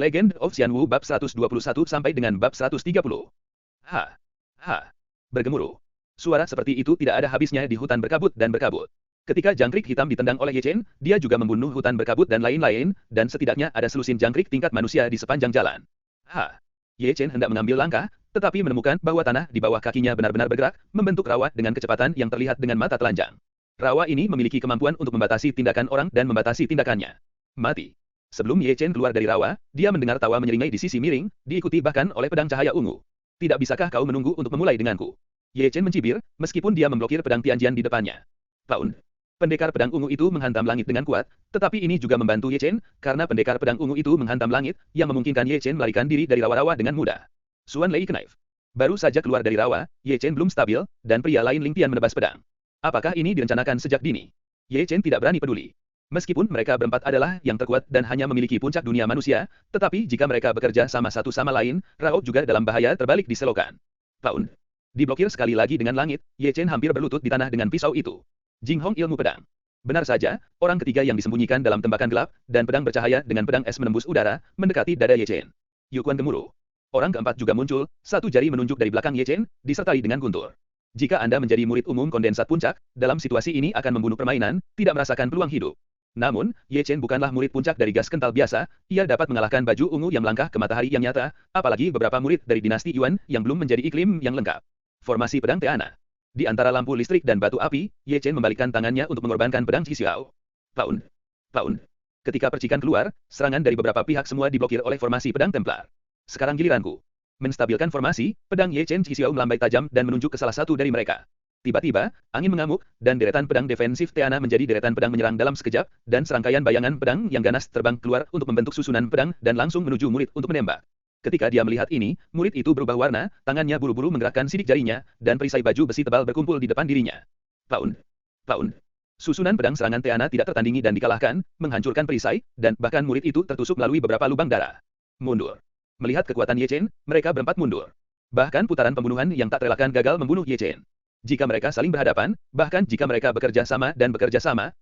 Legend of Xianwu bab 121 sampai dengan bab 130. Ha. Ha. Bergemuruh. Suara seperti itu tidak ada habisnya di hutan berkabut dan berkabut. Ketika jangkrik hitam ditendang oleh Ye Chen, dia juga membunuh hutan berkabut dan lain-lain, dan setidaknya ada selusin jangkrik tingkat manusia di sepanjang jalan. Ha. Ye Chen hendak mengambil langkah, tetapi menemukan bahwa tanah di bawah kakinya benar-benar bergerak, membentuk rawa dengan kecepatan yang terlihat dengan mata telanjang. Rawa ini memiliki kemampuan untuk membatasi tindakan orang dan membatasi tindakannya. Mati. Sebelum Ye Chen keluar dari rawa, dia mendengar tawa menyeringai di sisi miring, diikuti bahkan oleh pedang cahaya ungu. Tidak bisakah kau menunggu untuk memulai denganku? Ye Chen mencibir, meskipun dia memblokir pedang Tianjian di depannya. Paun. Pendekar pedang ungu itu menghantam langit dengan kuat, tetapi ini juga membantu Ye Chen, karena pendekar pedang ungu itu menghantam langit, yang memungkinkan Ye Chen melarikan diri dari rawa-rawa dengan mudah. Suan Lei Knife. Baru saja keluar dari rawa, Ye Chen belum stabil, dan pria lain Ling Tian menebas pedang. Apakah ini direncanakan sejak dini? Ye Chen tidak berani peduli. Meskipun mereka berempat adalah yang terkuat dan hanya memiliki puncak dunia manusia, tetapi jika mereka bekerja sama satu sama lain, Rao juga dalam bahaya terbalik di selokan. Paun. Diblokir sekali lagi dengan langit, Ye Chen hampir berlutut di tanah dengan pisau itu. Jing Hong ilmu pedang. Benar saja, orang ketiga yang disembunyikan dalam tembakan gelap, dan pedang bercahaya dengan pedang es menembus udara, mendekati dada Ye Chen. Yukuan gemuruh. Orang keempat juga muncul, satu jari menunjuk dari belakang Ye Chen, disertai dengan guntur. Jika Anda menjadi murid umum kondensat puncak, dalam situasi ini akan membunuh permainan, tidak merasakan peluang hidup. Namun, Ye Chen bukanlah murid puncak dari gas kental biasa, ia dapat mengalahkan baju ungu yang melangkah ke matahari yang nyata, apalagi beberapa murid dari dinasti Yuan yang belum menjadi iklim yang lengkap. Formasi pedang Teana. Di antara lampu listrik dan batu api, Ye Chen membalikkan tangannya untuk mengorbankan pedang Xiao. Paun. Paun. Ketika percikan keluar, serangan dari beberapa pihak semua diblokir oleh formasi pedang Templar. Sekarang giliranku. Menstabilkan formasi, pedang Ye Chen Xiao melambai tajam dan menunjuk ke salah satu dari mereka. Tiba-tiba, angin mengamuk, dan deretan pedang defensif Teana menjadi deretan pedang menyerang dalam sekejap, dan serangkaian bayangan pedang yang ganas terbang keluar untuk membentuk susunan pedang dan langsung menuju murid untuk menembak. Ketika dia melihat ini, murid itu berubah warna, tangannya buru-buru menggerakkan sidik jarinya, dan perisai baju besi tebal berkumpul di depan dirinya. Paun. Paun. Susunan pedang serangan Teana tidak tertandingi dan dikalahkan, menghancurkan perisai, dan bahkan murid itu tertusuk melalui beberapa lubang darah. Mundur. Melihat kekuatan Ye Chen, mereka berempat mundur. Bahkan putaran pembunuhan yang tak terelakkan gagal membunuh Ye Chen. Jika mereka saling berhadapan, bahkan jika mereka bekerja sama,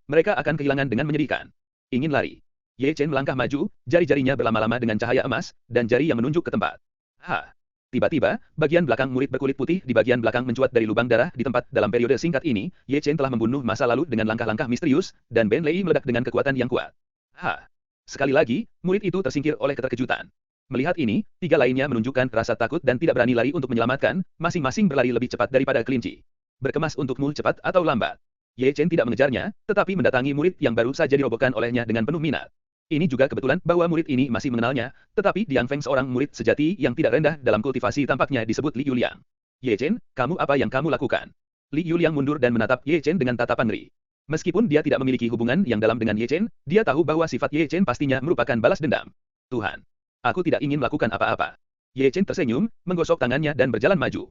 mereka akan kehilangan dengan menyedihkan. Ingin lari. Ye Chen melangkah maju, jari-jarinya berlama-lama dengan cahaya emas, dan jari yang menunjuk ke tempat. Ha! Tiba-tiba, bagian belakang murid berkulit putih di bagian belakang mencuat dari lubang darah di tempat dalam periode singkat ini, Ye Chen telah membunuh masa lalu dengan langkah-langkah misterius, dan Ben Lei meledak dengan kekuatan yang kuat. Ha! Sekali lagi, murid itu tersingkir oleh keterkejutan. Melihat ini, tiga lainnya menunjukkan rasa takut dan tidak berani lari untuk menyelamatkan, masing-masing berlari lebih cepat daripada kelinci. Berkemas untukmu cepat atau lambat. Ye Chen tidak mengejarnya, tetapi mendatangi murid yang baru saja dirobohkan olehnya dengan penuh minat. Ini juga kebetulan bahwa murid ini masih mengenalnya, tetapi Diang Feng seorang murid sejati yang tidak rendah dalam kultivasi tampaknya disebut Li Yuliang. Ye Chen, kamu apa yang kamu lakukan? Li Yuliang mundur dan menatap Ye Chen dengan tatapan ngeri. Meskipun dia tidak memiliki hubungan yang dalam dengan Ye Chen, dia tahu bahwa sifat Ye Chen pastinya merupakan balas dendam. Tuhan. Aku tidak ingin melakukan apa-apa. Ye Chen tersenyum, menggosok tangannya dan berjalan maju.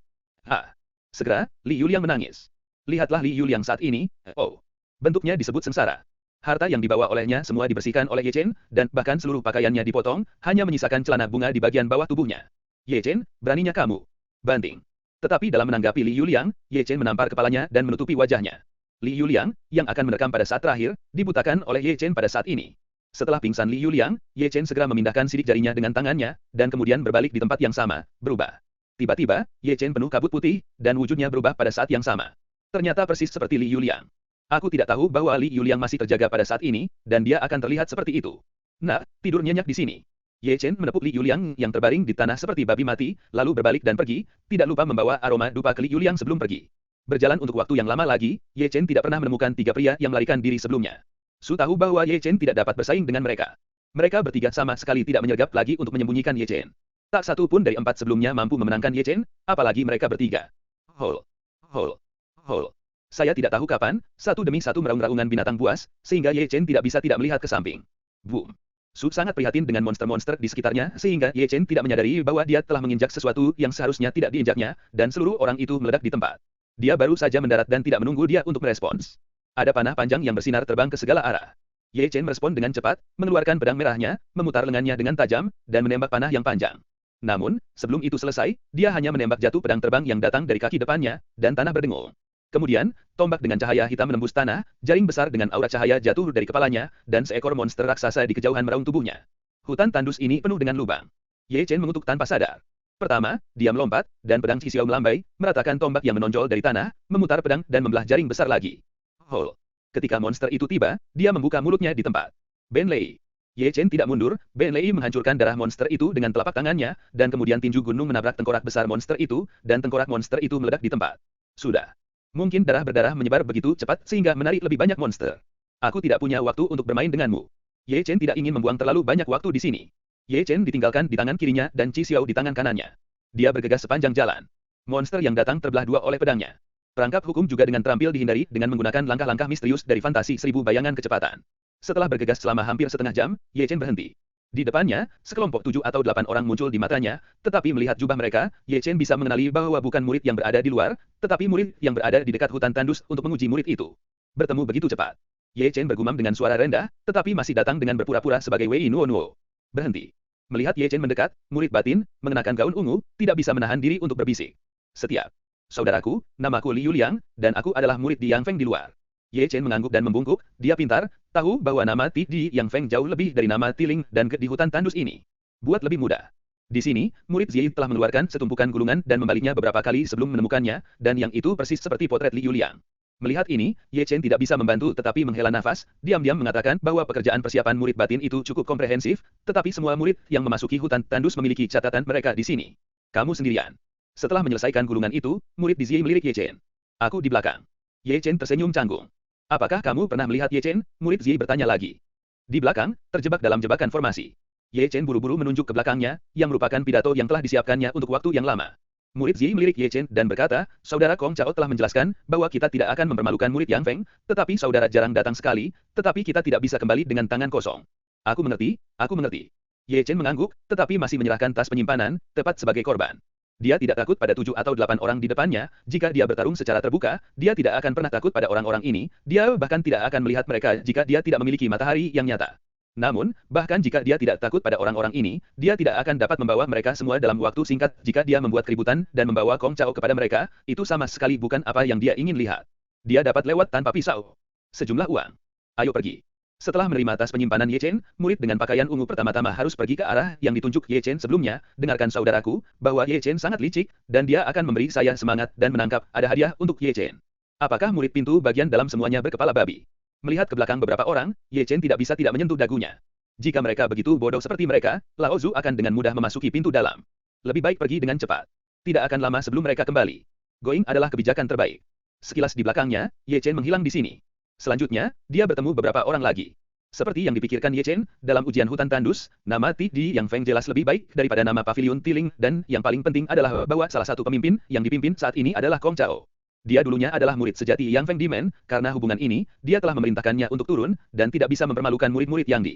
Ha! Segera, Li Yuliang menangis. Lihatlah Li Yuliang saat ini, oh. Bentuknya disebut sengsara. Harta yang dibawa olehnya semua dibersihkan oleh Ye Chen, dan bahkan seluruh pakaiannya dipotong, hanya menyisakan celana bunga di bagian bawah tubuhnya. Ye Chen, beraninya kamu. Banting. Tetapi dalam menanggapi Li Yuliang, Ye Chen menampar kepalanya dan menutupi wajahnya. Li Yuliang, yang akan merekam pada saat terakhir, dibutakan oleh Ye Chen pada saat ini. Setelah pingsan Li Yuliang, Ye Chen segera memindahkan sidik jarinya dengan tangannya, dan kemudian berbalik di tempat yang sama, berubah. Tiba-tiba, Ye Chen penuh kabut putih, dan wujudnya berubah pada saat yang sama. Ternyata persis seperti Li Yuliang. Aku tidak tahu bahwa Li Yuliang masih terjaga pada saat ini, dan dia akan terlihat seperti itu. Nah, tidur nyenyak di sini. Ye Chen menepuk Li Yuliang yang terbaring di tanah seperti babi mati, lalu berbalik dan pergi, tidak lupa membawa aroma dupa ke Li Yuliang sebelum pergi. Berjalan untuk waktu yang lama lagi, Ye Chen tidak pernah menemukan tiga pria yang melarikan diri sebelumnya. Su tahu bahwa Ye Chen tidak dapat bersaing dengan mereka. Mereka bertiga sama sekali tidak menyergap lagi untuk menyembunyikan Ye Chen. Tak satu pun dari empat sebelumnya mampu memenangkan Ye Chen, apalagi mereka bertiga. Hol. Hol. Hol. Saya tidak tahu kapan, satu demi satu meraung-raungan binatang buas, sehingga Ye Chen tidak bisa tidak melihat ke samping. Boom. Su sangat prihatin dengan monster-monster di sekitarnya, sehingga Ye Chen tidak menyadari bahwa dia telah menginjak sesuatu yang seharusnya tidak diinjaknya, dan seluruh orang itu meledak di tempat. Dia baru saja mendarat dan tidak menunggu dia untuk merespons. Ada panah panjang yang bersinar terbang ke segala arah. Ye Chen merespon dengan cepat, mengeluarkan pedang merahnya, memutar lengannya dengan tajam, dan menembak panah yang panjang. Namun, sebelum itu selesai, dia hanya menembak jatuh pedang terbang yang datang dari kaki depannya, dan tanah berdengung. Kemudian, tombak dengan cahaya hitam menembus tanah, jaring besar dengan aura cahaya jatuh dari kepalanya, dan seekor monster raksasa di kejauhan meraung tubuhnya. Hutan tandus ini penuh dengan lubang. Ye Chen mengutuk tanpa sadar. Pertama, dia melompat, dan pedang Qi Xiao melambai, meratakan tombak yang menonjol dari tanah, memutar pedang dan membelah jaring besar lagi. Hol. Ketika monster itu tiba, dia membuka mulutnya di tempat. Ben Lei. Ye Chen tidak mundur, Ben Lei menghancurkan darah monster itu dengan telapak tangannya, dan kemudian tinju gunung menabrak tengkorak besar monster itu, dan tengkorak monster itu meledak di tempat. Sudah. Mungkin darah berdarah menyebar begitu cepat sehingga menarik lebih banyak monster. Aku tidak punya waktu untuk bermain denganmu. Ye Chen tidak ingin membuang terlalu banyak waktu di sini. Ye Chen ditinggalkan di tangan kirinya dan Qi Xiao di tangan kanannya. Dia bergegas sepanjang jalan. Monster yang datang terbelah dua oleh pedangnya. Perangkap hukum juga dengan terampil dihindari dengan menggunakan langkah-langkah misterius dari fantasi 1000 bayangan kecepatan. Setelah bergegas selama hampir setengah jam, Ye Chen berhenti. Di depannya, sekelompok 7 atau 8 orang muncul di matanya, tetapi melihat jubah mereka, Ye Chen bisa mengenali bahwa bukan murid yang berada di luar, tetapi murid yang berada di dekat hutan tandus untuk menguji murid itu. Bertemu begitu cepat. Ye Chen bergumam dengan suara rendah, tetapi masih datang dengan berpura-pura sebagai Wei Nuo Nuo. Berhenti. Melihat Ye Chen mendekat, murid batin, mengenakan gaun ungu, tidak bisa menahan diri untuk berbisik. Setiap. Saudaraku, namaku Li Yuliang, dan aku adalah murid di Yang Feng di luar. Ye Chen mengangguk dan membungkuk, dia pintar, tahu bahwa nama Ti di Yang Feng jauh lebih dari nama Tiling dan Ge di hutan tandus ini. Buat lebih mudah. Di sini, murid Ziyei telah mengeluarkan setumpukan gulungan dan membaliknya beberapa kali sebelum menemukannya, dan yang itu persis seperti potret Li Yuliang. Melihat ini, Ye Chen tidak bisa membantu tetapi menghela nafas, diam-diam mengatakan bahwa pekerjaan persiapan murid batin itu cukup komprehensif, tetapi semua murid yang memasuki hutan tandus memiliki catatan mereka di sini. Kamu sendirian. Setelah menyelesaikan gulungan itu, murid di Ziyei melirik Ye Chen. Aku di belakang. Ye Chen tersenyum canggung. Apakah kamu pernah melihat Ye Chen? Murid Ziyei bertanya lagi. Di belakang, terjebak dalam jebakan formasi. Ye Chen buru-buru menunjuk ke belakangnya, yang merupakan pidato yang telah disiapkannya untuk waktu yang lama. Murid Ziyei melirik Ye Chen dan berkata, Saudara Kong Chao telah menjelaskan bahwa kita tidak akan mempermalukan murid Yang Feng, tetapi saudara jarang datang sekali, tetapi kita tidak bisa kembali dengan tangan kosong. Aku mengerti, aku mengerti. Ye Chen mengangguk, tetapi masih menyerahkan tas penyimpanan, tepat sebagai korban. Dia tidak takut pada 7 atau 8 orang di depannya, jika dia bertarung secara terbuka, dia tidak akan pernah takut pada orang-orang ini, dia bahkan tidak akan melihat mereka jika dia tidak memiliki matahari yang nyata. Namun, bahkan jika dia tidak takut pada orang-orang ini, dia tidak akan dapat membawa mereka semua dalam waktu singkat jika dia membuat keributan dan membawa Kong Chao kepada mereka, itu sama sekali bukan apa yang dia ingin lihat. Dia dapat lewat tanpa pisau. Sejumlah uang. Ayo pergi. Setelah menerima tas penyimpanan Ye Chen, murid dengan pakaian ungu pertama-tama harus pergi ke arah yang ditunjuk Ye Chen sebelumnya. Dengarkan saudaraku, bahwa Ye Chen sangat licik, dan dia akan memberi saya semangat dan menangkap ada hadiah untuk Ye Chen. Apakah murid pintu bagian dalam semuanya berkepala babi? Melihat ke belakang beberapa orang, Ye Chen tidak bisa tidak menyentuh dagunya. Jika mereka begitu bodoh seperti mereka, Lao Zu akan dengan mudah memasuki pintu dalam. Lebih baik pergi dengan cepat. Tidak akan lama sebelum mereka kembali. Going adalah kebijakan terbaik. Sekilas di belakangnya, Ye Chen menghilang di sini. Selanjutnya, dia bertemu beberapa orang lagi. Seperti yang dipikirkan Ye Chen, dalam ujian hutan tandus, nama Ti di Yang Feng jelas lebih baik daripada nama Pavilion Tiling, dan yang paling penting adalah bahwa salah satu pemimpin yang dipimpin saat ini adalah Kong Chao. Dia dulunya adalah murid sejati Yang Feng Dimen, karena hubungan ini, dia telah memerintahkannya untuk turun, dan tidak bisa mempermalukan murid-murid Yang Di.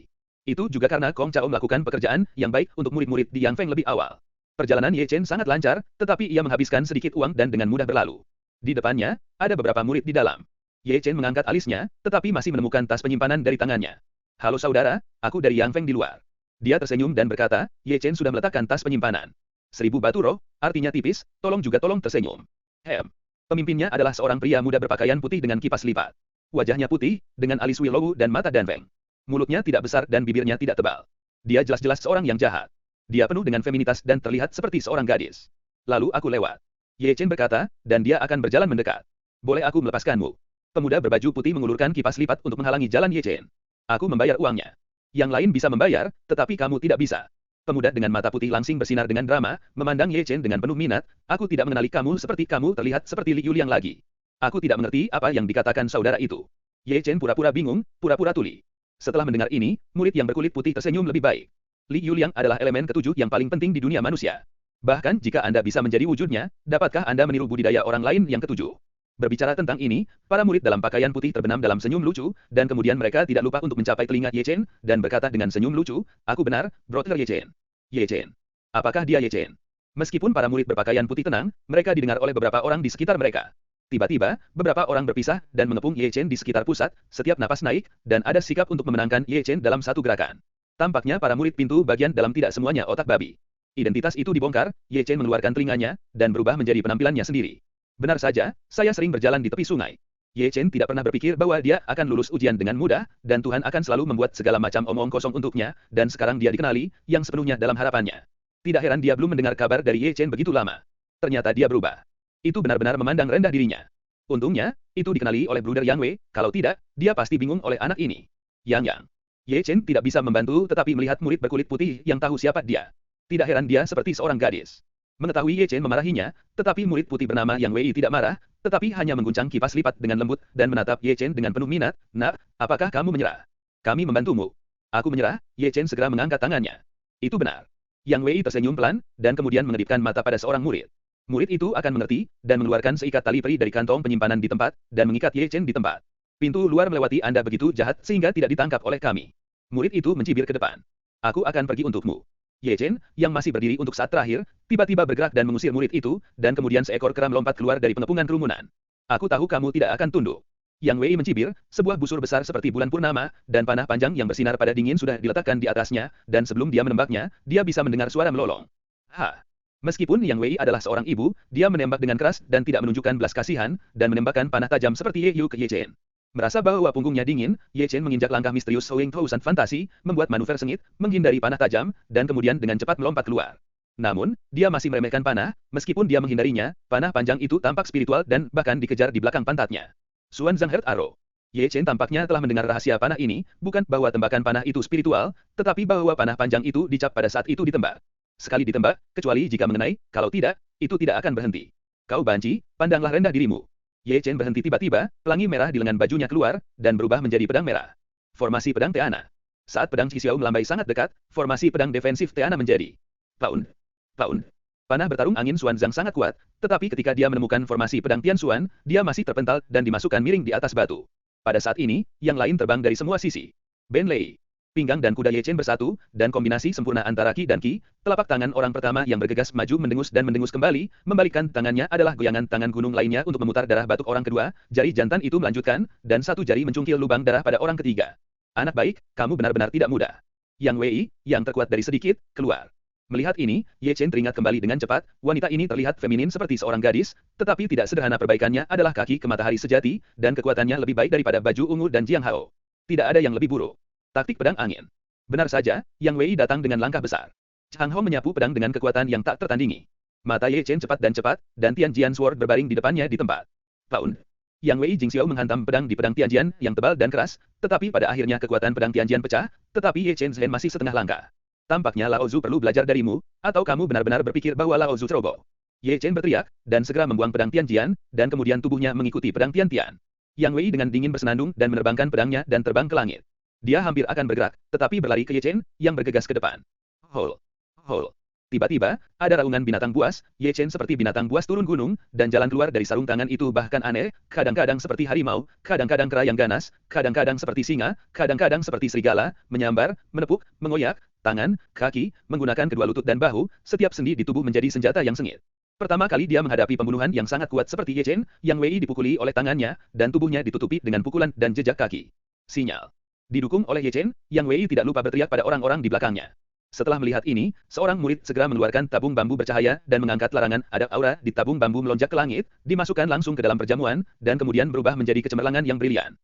Itu juga karena Kong Chao melakukan pekerjaan yang baik untuk murid-murid di Yang Feng lebih awal. Perjalanan Ye Chen sangat lancar, tetapi ia menghabiskan sedikit uang dan dengan mudah berlalu. Di depannya, ada beberapa murid di dalam. Ye Chen mengangkat alisnya, tetapi masih menemukan tas penyimpanan dari tangannya. Halo saudara, aku dari Yang Feng di luar. Dia tersenyum dan berkata, Ye Chen sudah meletakkan tas penyimpanan. 1000 batu roh, artinya tipis, tolong juga tolong tersenyum. Pemimpinnya adalah seorang pria muda berpakaian putih dengan kipas lipat. Wajahnya putih, dengan alis Willow dan mata Danfeng. Mulutnya tidak besar dan bibirnya tidak tebal. Dia jelas-jelas seorang yang jahat. Dia penuh dengan feminitas dan terlihat seperti seorang gadis. Lalu aku lewat. Ye Chen berkata, dan dia akan berjalan mendekat. Boleh aku melepaskanmu? Pemuda berbaju putih mengulurkan kipas lipat untuk menghalangi jalan Ye Chen. Aku membayar uangnya. Yang lain bisa membayar, tetapi kamu tidak bisa. Pemuda dengan mata putih langsing bersinar dengan drama, memandang Ye Chen dengan penuh minat. Aku tidak mengenali kamu seperti kamu terlihat seperti Li Yuliang lagi. Aku tidak mengerti apa yang dikatakan saudara itu. Ye Chen pura-pura bingung, pura-pura tuli. Setelah mendengar ini, murid yang berkulit putih tersenyum lebih baik. Li Yuliang adalah elemen ketujuh yang paling penting di dunia manusia. Bahkan jika Anda bisa menjadi wujudnya, dapatkah Anda meniru budidaya orang lain yang ketujuh? Berbicara tentang ini, para murid dalam pakaian putih terbenam dalam senyum lucu, dan kemudian mereka tidak lupa untuk mencapai telinga Ye Chen, dan berkata dengan senyum lucu, aku benar, brother Ye Chen. Ye Chen. Apakah dia Ye Chen? Meskipun para murid berpakaian putih tenang, mereka didengar oleh beberapa orang di sekitar mereka. Tiba-tiba, beberapa orang berpisah dan mengepung Ye Chen di sekitar pusat, setiap napas naik, dan ada sikap untuk memenangkan Ye Chen dalam satu gerakan. Tampaknya para murid pintu bagian dalam tidak semuanya otak babi. Identitas itu dibongkar, Ye Chen mengeluarkan telinganya, dan berubah menjadi penampilannya sendiri. Benar saja, saya sering berjalan di tepi sungai. Ye Chen tidak pernah berpikir bahwa dia akan lulus ujian dengan mudah, dan Tuhan akan selalu membuat segala macam omong kosong untuknya, dan sekarang dia dikenali, yang sepenuhnya dalam harapannya. Tidak heran dia belum mendengar kabar dari Ye Chen begitu lama. Ternyata dia berubah. Itu benar-benar memandang rendah dirinya. Untungnya, itu dikenali oleh Bruder Yang Wei, kalau tidak, dia pasti bingung oleh anak ini. Yang. Ye Chen tidak bisa membantu tetapi melihat murid berkulit putih yang tahu siapa dia. Tidak heran dia seperti seorang gadis. Mengetahui Ye Chen memarahinya, tetapi murid putih bernama Yang Wei tidak marah, tetapi hanya mengguncang kipas lipat dengan lembut dan menatap Ye Chen dengan penuh minat. Nak, apakah kamu menyerah? Kami membantumu. Aku menyerah. Ye Chen segera mengangkat tangannya. Itu benar. Yang Wei tersenyum pelan, dan kemudian mengedipkan mata pada seorang murid. Murid itu akan mengerti, dan mengeluarkan seikat tali peri dari kantong penyimpanan di tempat, dan mengikat Ye Chen di tempat. Pintu luar melewati Anda begitu jahat sehingga tidak ditangkap oleh kami. Murid itu mencibir ke depan. Aku akan pergi untukmu. Ye Chen, yang masih berdiri untuk saat terakhir, tiba-tiba bergerak dan mengusir murid itu, dan kemudian seekor kera melompat keluar dari pengepungan kerumunan. Aku tahu kamu tidak akan tunduk. Yang Wei mencibir, sebuah busur besar seperti bulan purnama, dan panah panjang yang bersinar pada dingin sudah diletakkan di atasnya, dan sebelum dia menembaknya, dia bisa mendengar suara melolong. Meskipun Yang Wei adalah seorang ibu, dia menembak dengan keras dan tidak menunjukkan belas kasihan, dan menembakkan panah tajam seperti Ye Yu ke Ye Chen. Merasa bahwa punggungnya dingin, Ye Chen menginjak langkah misterius Howing Tousan fantasi, membuat manuver sengit, menghindari panah tajam, dan kemudian dengan cepat melompat keluar. Namun, dia masih meremehkan panah, meskipun dia menghindarinya, panah panjang itu tampak spiritual dan bahkan dikejar di belakang pantatnya. Xuan Zhang Heart Arrow. Ye Chen tampaknya telah mendengar rahasia panah ini, bukan bahwa tembakan panah itu spiritual, tetapi bahwa panah panjang itu dicap pada saat itu ditembak. Sekali ditembak, kecuali jika mengenai, kalau tidak, itu tidak akan berhenti. Kau banci, pandanglah rendah dirimu. Ye Chen berhenti tiba-tiba, pelangi merah di lengan bajunya keluar, dan berubah menjadi pedang merah. Formasi pedang Teana. Saat pedang Xiao melambai sangat dekat, formasi pedang defensif Teana menjadi Paun. Panah bertarung angin Xuan Zhang sangat kuat, tetapi ketika dia menemukan formasi pedang Tian Xuan, dia masih terpental dan dimasukkan miring di atas batu. Pada saat ini, yang lain terbang dari semua sisi. Ben Lei. Pinggang dan kuda Ye Chen bersatu, dan kombinasi sempurna antara Qi dan Qi, telapak tangan orang pertama yang bergegas maju mendengus dan mendengus kembali, membalikkan tangannya adalah goyangan tangan gunung lainnya untuk memutar darah batuk orang kedua, jari jantan itu melanjutkan, dan satu jari mencungkil lubang darah pada orang ketiga. Anak baik, kamu benar-benar tidak mudah. Yang Wei, yang terkuat dari sedikit, keluar. Melihat ini, Ye Chen teringat kembali dengan cepat, wanita ini terlihat feminin seperti seorang gadis, tetapi tidak sederhana perbaikannya adalah kaki ke matahari sejati, dan kekuatannya lebih baik daripada baju ungu dan Jiang Hao. Tidak ada yang lebih buruk. Taktik pedang angin. Benar saja, Yang Wei datang dengan langkah besar. Chang Hong menyapu pedang dengan kekuatan yang tak tertandingi. Mata Ye Chen cepat, dan Tian Jian Sword berbaring di depannya di tempat. Paun. Yang Wei Jingxiao menghantam pedang di pedang Tian Jian yang tebal dan keras, tetapi pada akhirnya kekuatan pedang Tian Jian pecah, tetapi Ye Chen Zhen masih setengah langkah. Tampaknya Lao Zu perlu belajar darimu, atau kamu benar-benar berpikir bahwa Lao Zu ceroboh. Ye Chen berteriak, dan segera membuang pedang Tian Jian, dan kemudian tubuhnya mengikuti pedang Tian Tian. Yang Wei dengan dingin bersenandung dan menerbangkan pedangnya dan terbang ke langit. Dia hampir akan bergerak, tetapi berlari ke Ye Chen, yang bergegas ke depan. Hol. Tiba-tiba, ada raungan binatang buas, Ye Chen seperti binatang buas turun gunung, dan jalan keluar dari sarung tangan itu bahkan aneh, kadang-kadang seperti harimau, kadang-kadang kera yang ganas, kadang-kadang seperti singa, kadang-kadang seperti serigala, menyambar, menepuk, mengoyak, tangan, kaki, menggunakan kedua lutut dan bahu, setiap sendi di tubuh menjadi senjata yang sengit. Pertama kali dia menghadapi pembunuhan yang sangat kuat seperti Ye Chen, Yang Wei dipukuli oleh tangannya, dan tubuhnya ditutupi dengan pukulan dan jejak kaki. Sinyal. Didukung oleh Ye Chen, Yang Wei tidak lupa berteriak pada orang-orang di belakangnya. Setelah melihat ini, seorang murid segera mengeluarkan tabung bambu bercahaya dan mengangkat larangan ada aura di tabung bambu melonjak ke langit, dimasukkan langsung ke dalam perjamuan, dan kemudian berubah menjadi kecemerlangan yang brilian.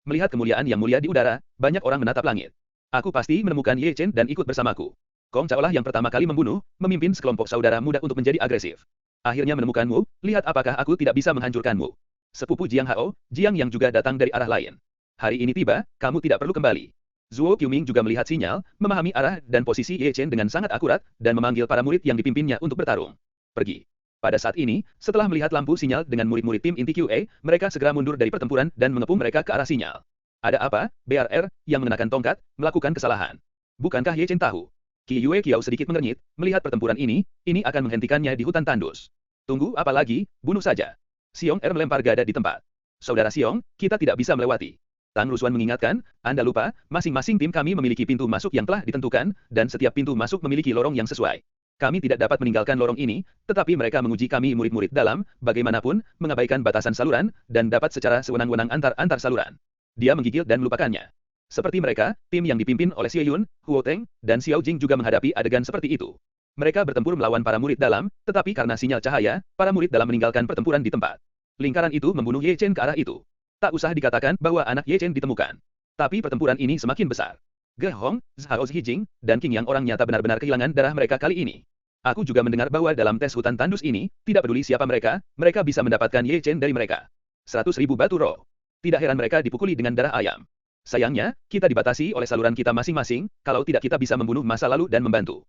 Melihat kemuliaan yang mulia di udara, banyak orang menatap langit. Aku pasti menemukan Ye Chen dan ikut bersamaku. Kong Chao lah yang pertama kali membunuh, memimpin sekelompok saudara muda untuk menjadi agresif. Akhirnya menemukanmu, lihat apakah aku tidak bisa menghancurkanmu. Sepupu Jiang Hao, Jiang yang juga datang dari arah lain. Hari ini tiba, kamu tidak perlu kembali. Zhuo Qiuming juga melihat sinyal, memahami arah dan posisi Ye Chen dengan sangat akurat, dan memanggil para murid yang dipimpinnya untuk bertarung. Pergi. Pada saat ini, setelah melihat lampu sinyal dengan murid-murid tim inti QA, mereka segera mundur dari pertempuran dan mengepung mereka ke arah sinyal. Ada apa? BRR, yang mengenakan tongkat, melakukan kesalahan. Bukankah Ye Chen tahu? Qi Yue Qiao sedikit mengernyit, melihat pertempuran ini akan menghentikannya di hutan tandus. Tunggu apa lagi, bunuh saja. Xiong Er melempar gada di tempat. Saudara Xiong, kita tidak bisa melewati. Tang Rusuan mengingatkan, Anda lupa, masing-masing tim kami memiliki pintu masuk yang telah ditentukan, dan setiap pintu masuk memiliki lorong yang sesuai. Kami tidak dapat meninggalkan lorong ini, tetapi mereka menguji kami murid-murid dalam, bagaimanapun, mengabaikan batasan saluran, dan dapat secara sewenang-wenang antar saluran. Dia menggigil dan melupakannya. Seperti mereka, tim yang dipimpin oleh Xie Yun, Huo Teng, dan Xiao Jing juga menghadapi adegan seperti itu. Mereka bertempur melawan para murid dalam, tetapi karena sinyal cahaya, para murid dalam meninggalkan pertempuran di tempat. Lingkaran itu membunuh Ye Chen ke arah itu. Tak usah dikatakan bahwa anak Ye Chen ditemukan. Tapi pertempuran ini semakin besar. Ge Hong, Zhao Zijing, dan Qing Yang orang nyata benar-benar kehilangan darah mereka kali ini. Aku juga mendengar bahwa dalam tes hutan tandus ini, tidak peduli siapa mereka, mereka bisa mendapatkan Ye Chen dari mereka. 100.000 batu roh. Tidak heran mereka dipukuli dengan darah ayam. Sayangnya, kita dibatasi oleh saluran kita masing-masing, kalau tidak kita bisa membunuh masa lalu dan membantu.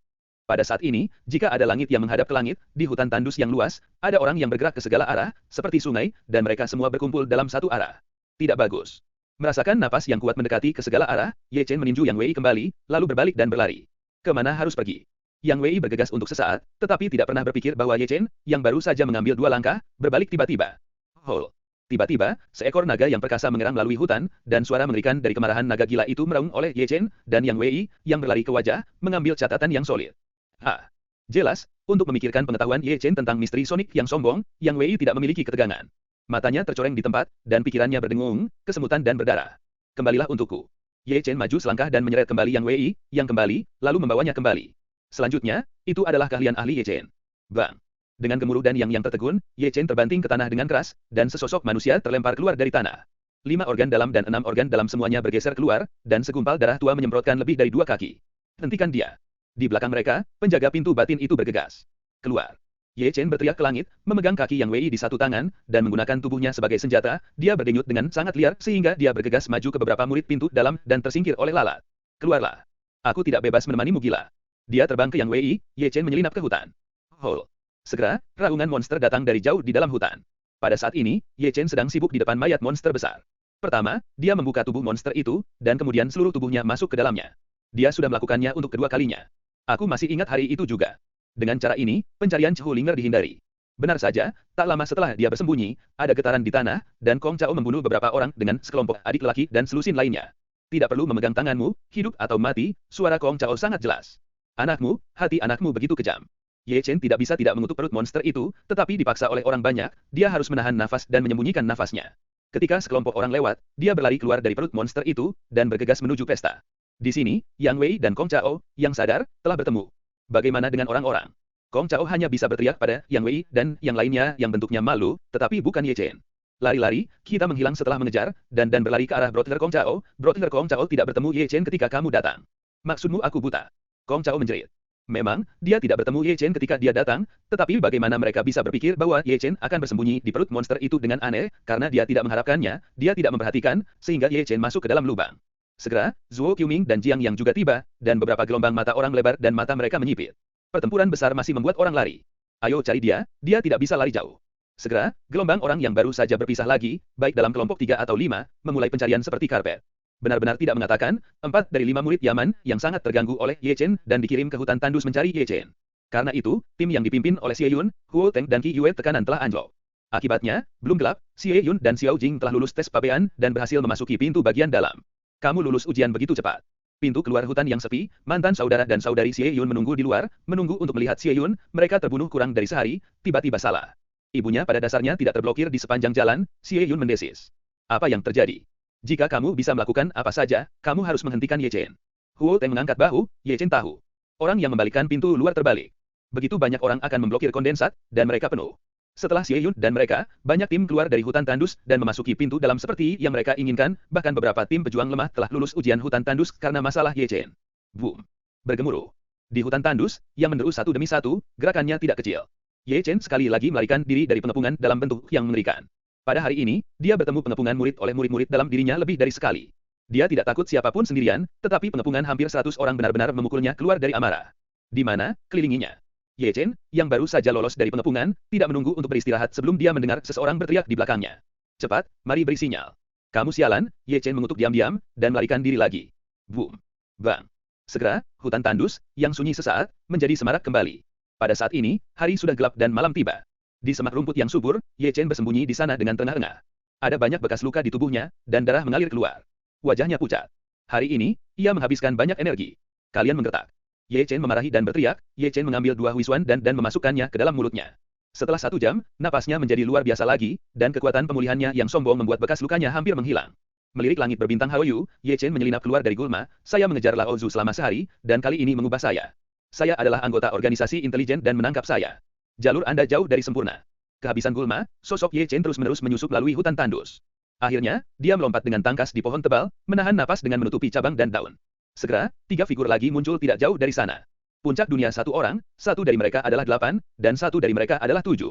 Pada saat ini, jika ada langit yang menghadap ke langit, di hutan tandus yang luas, ada orang yang bergerak ke segala arah, seperti sungai, dan mereka semua berkumpul dalam satu arah. Tidak bagus. Merasakan napas yang kuat mendekati ke segala arah, Ye Chen meninju Yang Wei kembali, lalu berbalik dan berlari. Kemana harus pergi? Yang Wei bergegas untuk sesaat, tetapi tidak pernah berpikir bahwa Ye Chen, yang baru saja mengambil 2 langkah, berbalik tiba-tiba. Hol. Tiba-tiba, seekor naga yang perkasa mengerang melalui hutan, dan suara mengerikan dari kemarahan naga gila itu meraung oleh Ye Chen, dan Yang Wei, yang berlari ke wajah, mengambil catatan yang solid. Jelas, untuk memikirkan pengetahuan Ye Chen tentang misteri Sonic yang sombong, Yang Wei tidak memiliki ketegangan. Matanya tercoreng di tempat, dan pikirannya berdengung, kesemutan dan berdarah. Kembalilah untukku. Ye Chen maju selangkah dan menyeret kembali Yang Wei, yang kembali, lalu membawanya kembali. Selanjutnya, itu adalah keahlian ahli Ye Chen. Bang! Dengan gemuruh dan yang tertegun, Ye Chen terbanting ke tanah dengan keras, dan sesosok manusia terlempar keluar dari tanah. 5 organ dalam dan 6 organ dalam semuanya bergeser keluar, dan segumpal darah tua menyemprotkan lebih dari 2 kaki. Hentikan dia! Di belakang mereka, penjaga pintu batin itu bergegas. Keluar. Ye Chen berteriak ke langit, memegang kaki Yang Wei di satu tangan, dan menggunakan tubuhnya sebagai senjata, dia berdenyut dengan sangat liar sehingga dia bergegas maju ke beberapa murid pintu dalam dan tersingkir oleh lalat. Keluarlah. Aku tidak bebas menemanimu gila. Dia terbang ke Yang Wei, Ye Chen menyelinap ke hutan. Hol. Segera, raungan monster datang dari jauh di dalam hutan. Pada saat ini, Ye Chen sedang sibuk di depan mayat monster besar. Pertama, dia membuka tubuh monster itu, dan kemudian seluruh tubuhnya masuk ke dalamnya. Dia sudah melakukannya untuk kedua kalinya. Aku masih ingat hari itu juga. Dengan cara ini, pencarian Chu Linger dihindari. Benar saja, tak lama setelah dia bersembunyi, ada getaran di tanah, dan Kong Chao membunuh beberapa orang dengan sekelompok adik lelaki dan selusin lainnya. Tidak perlu memegang tanganmu, hidup atau mati, suara Kong Chao sangat jelas. Anakmu, hati anakmu begitu kejam. Ye Chen tidak bisa tidak mengutuk perut monster itu, tetapi dipaksa oleh orang banyak, dia harus menahan nafas dan menyembunyikan nafasnya. Ketika sekelompok orang lewat, dia berlari keluar dari perut monster itu, dan bergegas menuju pesta. Di sini, Yang Wei dan Kong Chao, yang sadar, telah bertemu. Bagaimana dengan orang-orang? Kong Chao hanya bisa berteriak pada Yang Wei dan yang lainnya yang bentuknya malu, tetapi bukan Ye Chen. Lari-lari, kita menghilang setelah mengejar, dan berlari ke arah Brother Kong Chao. Brother Kong Chao tidak bertemu Ye Chen ketika kamu datang. Maksudmu aku buta? Kong Chao menjerit. Memang, dia tidak bertemu Ye Chen ketika dia datang, tetapi bagaimana mereka bisa berpikir bahwa Ye Chen akan bersembunyi di perut monster itu dengan aneh, karena dia tidak mengharapkannya, dia tidak memperhatikan, sehingga Ye Chen masuk ke dalam lubang. Segera, Zhuo Qiuming dan Jiang Yang juga tiba, dan beberapa gelombang mata orang lebar dan mata mereka menyipit. Pertempuran besar masih membuat orang lari. Ayo cari dia tidak bisa lari jauh. Segera, gelombang orang yang baru saja berpisah lagi, baik dalam kelompok 3 atau 5, memulai pencarian seperti karpet. Benar-benar tidak mengatakan, 4 dari 5 murid Yaman, yang sangat terganggu oleh Ye Chen, dan dikirim ke hutan tandus mencari Ye Chen. Karena itu, tim yang dipimpin oleh Xie Yun, Huo Teng dan Qi Yue tekanan telah anjlok. Akibatnya, belum gelap, Xie Yun dan Xiao Jing telah lulus tes pabean, dan berhasil memasuki pintu bagian dalam. Kamu lulus ujian begitu cepat. Pintu keluar hutan yang sepi, mantan saudara dan saudari Xie Yun menunggu di luar, menunggu untuk melihat Xie Yun, mereka terbunuh kurang dari sehari, tiba-tiba salah. Ibunya pada dasarnya tidak terblokir di sepanjang jalan, Xie Yun mendesis. Apa yang terjadi? Jika kamu bisa melakukan apa saja, kamu harus menghentikan Ye Chen. Huo Teng mengangkat bahu, Ye Chen tahu. Orang yang membalikkan pintu luar terbalik. Begitu banyak orang akan memblokir kondensat, dan mereka penuh. Setelah Xie Yun dan mereka, banyak tim keluar dari hutan tandus dan memasuki pintu dalam seperti yang mereka inginkan, bahkan beberapa tim pejuang lemah telah lulus ujian hutan tandus karena masalah Ye Chen. Boom. Bergemuruh. Di hutan tandus, yang menderu satu demi satu, gerakannya tidak kecil. Ye Chen sekali lagi melarikan diri dari pengepungan dalam bentuk yang mengerikan. Pada hari ini, dia bertemu pengepungan murid oleh murid-murid dalam dirinya lebih dari sekali. Dia tidak takut siapapun sendirian, tetapi pengepungan hampir 100 orang benar-benar memukulnya keluar dari amarah. Di mana, kelilinginya. Ye Chen, yang baru saja lolos dari pengepungan, tidak menunggu untuk beristirahat sebelum dia mendengar seseorang berteriak di belakangnya. Cepat, mari beri sinyal. Kamu sialan, Ye Chen mengutuk diam-diam, dan melarikan diri lagi. Boom. Bang. Segera, hutan tandus, yang sunyi sesaat, menjadi semarak kembali. Pada saat ini, hari sudah gelap dan malam tiba. Di semak rumput yang subur, Ye Chen bersembunyi di sana dengan tengah-tengah. Ada banyak bekas luka di tubuhnya, dan darah mengalir keluar. Wajahnya pucat. Hari ini, ia menghabiskan banyak energi. Kalian menggertak. Ye Chen memarahi dan berteriak, Ye Chen mengambil 2 huisuan dan memasukkannya ke dalam mulutnya. Setelah 1 jam, napasnya menjadi luar biasa lagi, dan kekuatan pemulihannya yang sombong membuat bekas lukanya hampir menghilang. Melirik langit berbintang Haoyu, Ye Chen menyelinap keluar dari gulma, saya mengejar Lao Zu selama sehari, dan kali ini mengubah saya. Saya adalah anggota organisasi intelijen dan menangkap saya. Jalur Anda jauh dari sempurna. Kehabisan gulma, sosok Ye Chen terus-menerus menyusup melalui hutan tandus. Akhirnya, dia melompat dengan tangkas di pohon tebal, menahan napas dengan menutupi cabang dan daun. Segera, 3 figur lagi muncul tidak jauh dari sana. Puncak dunia 1 orang, 1 dari mereka adalah 8, dan 1 dari mereka adalah 7.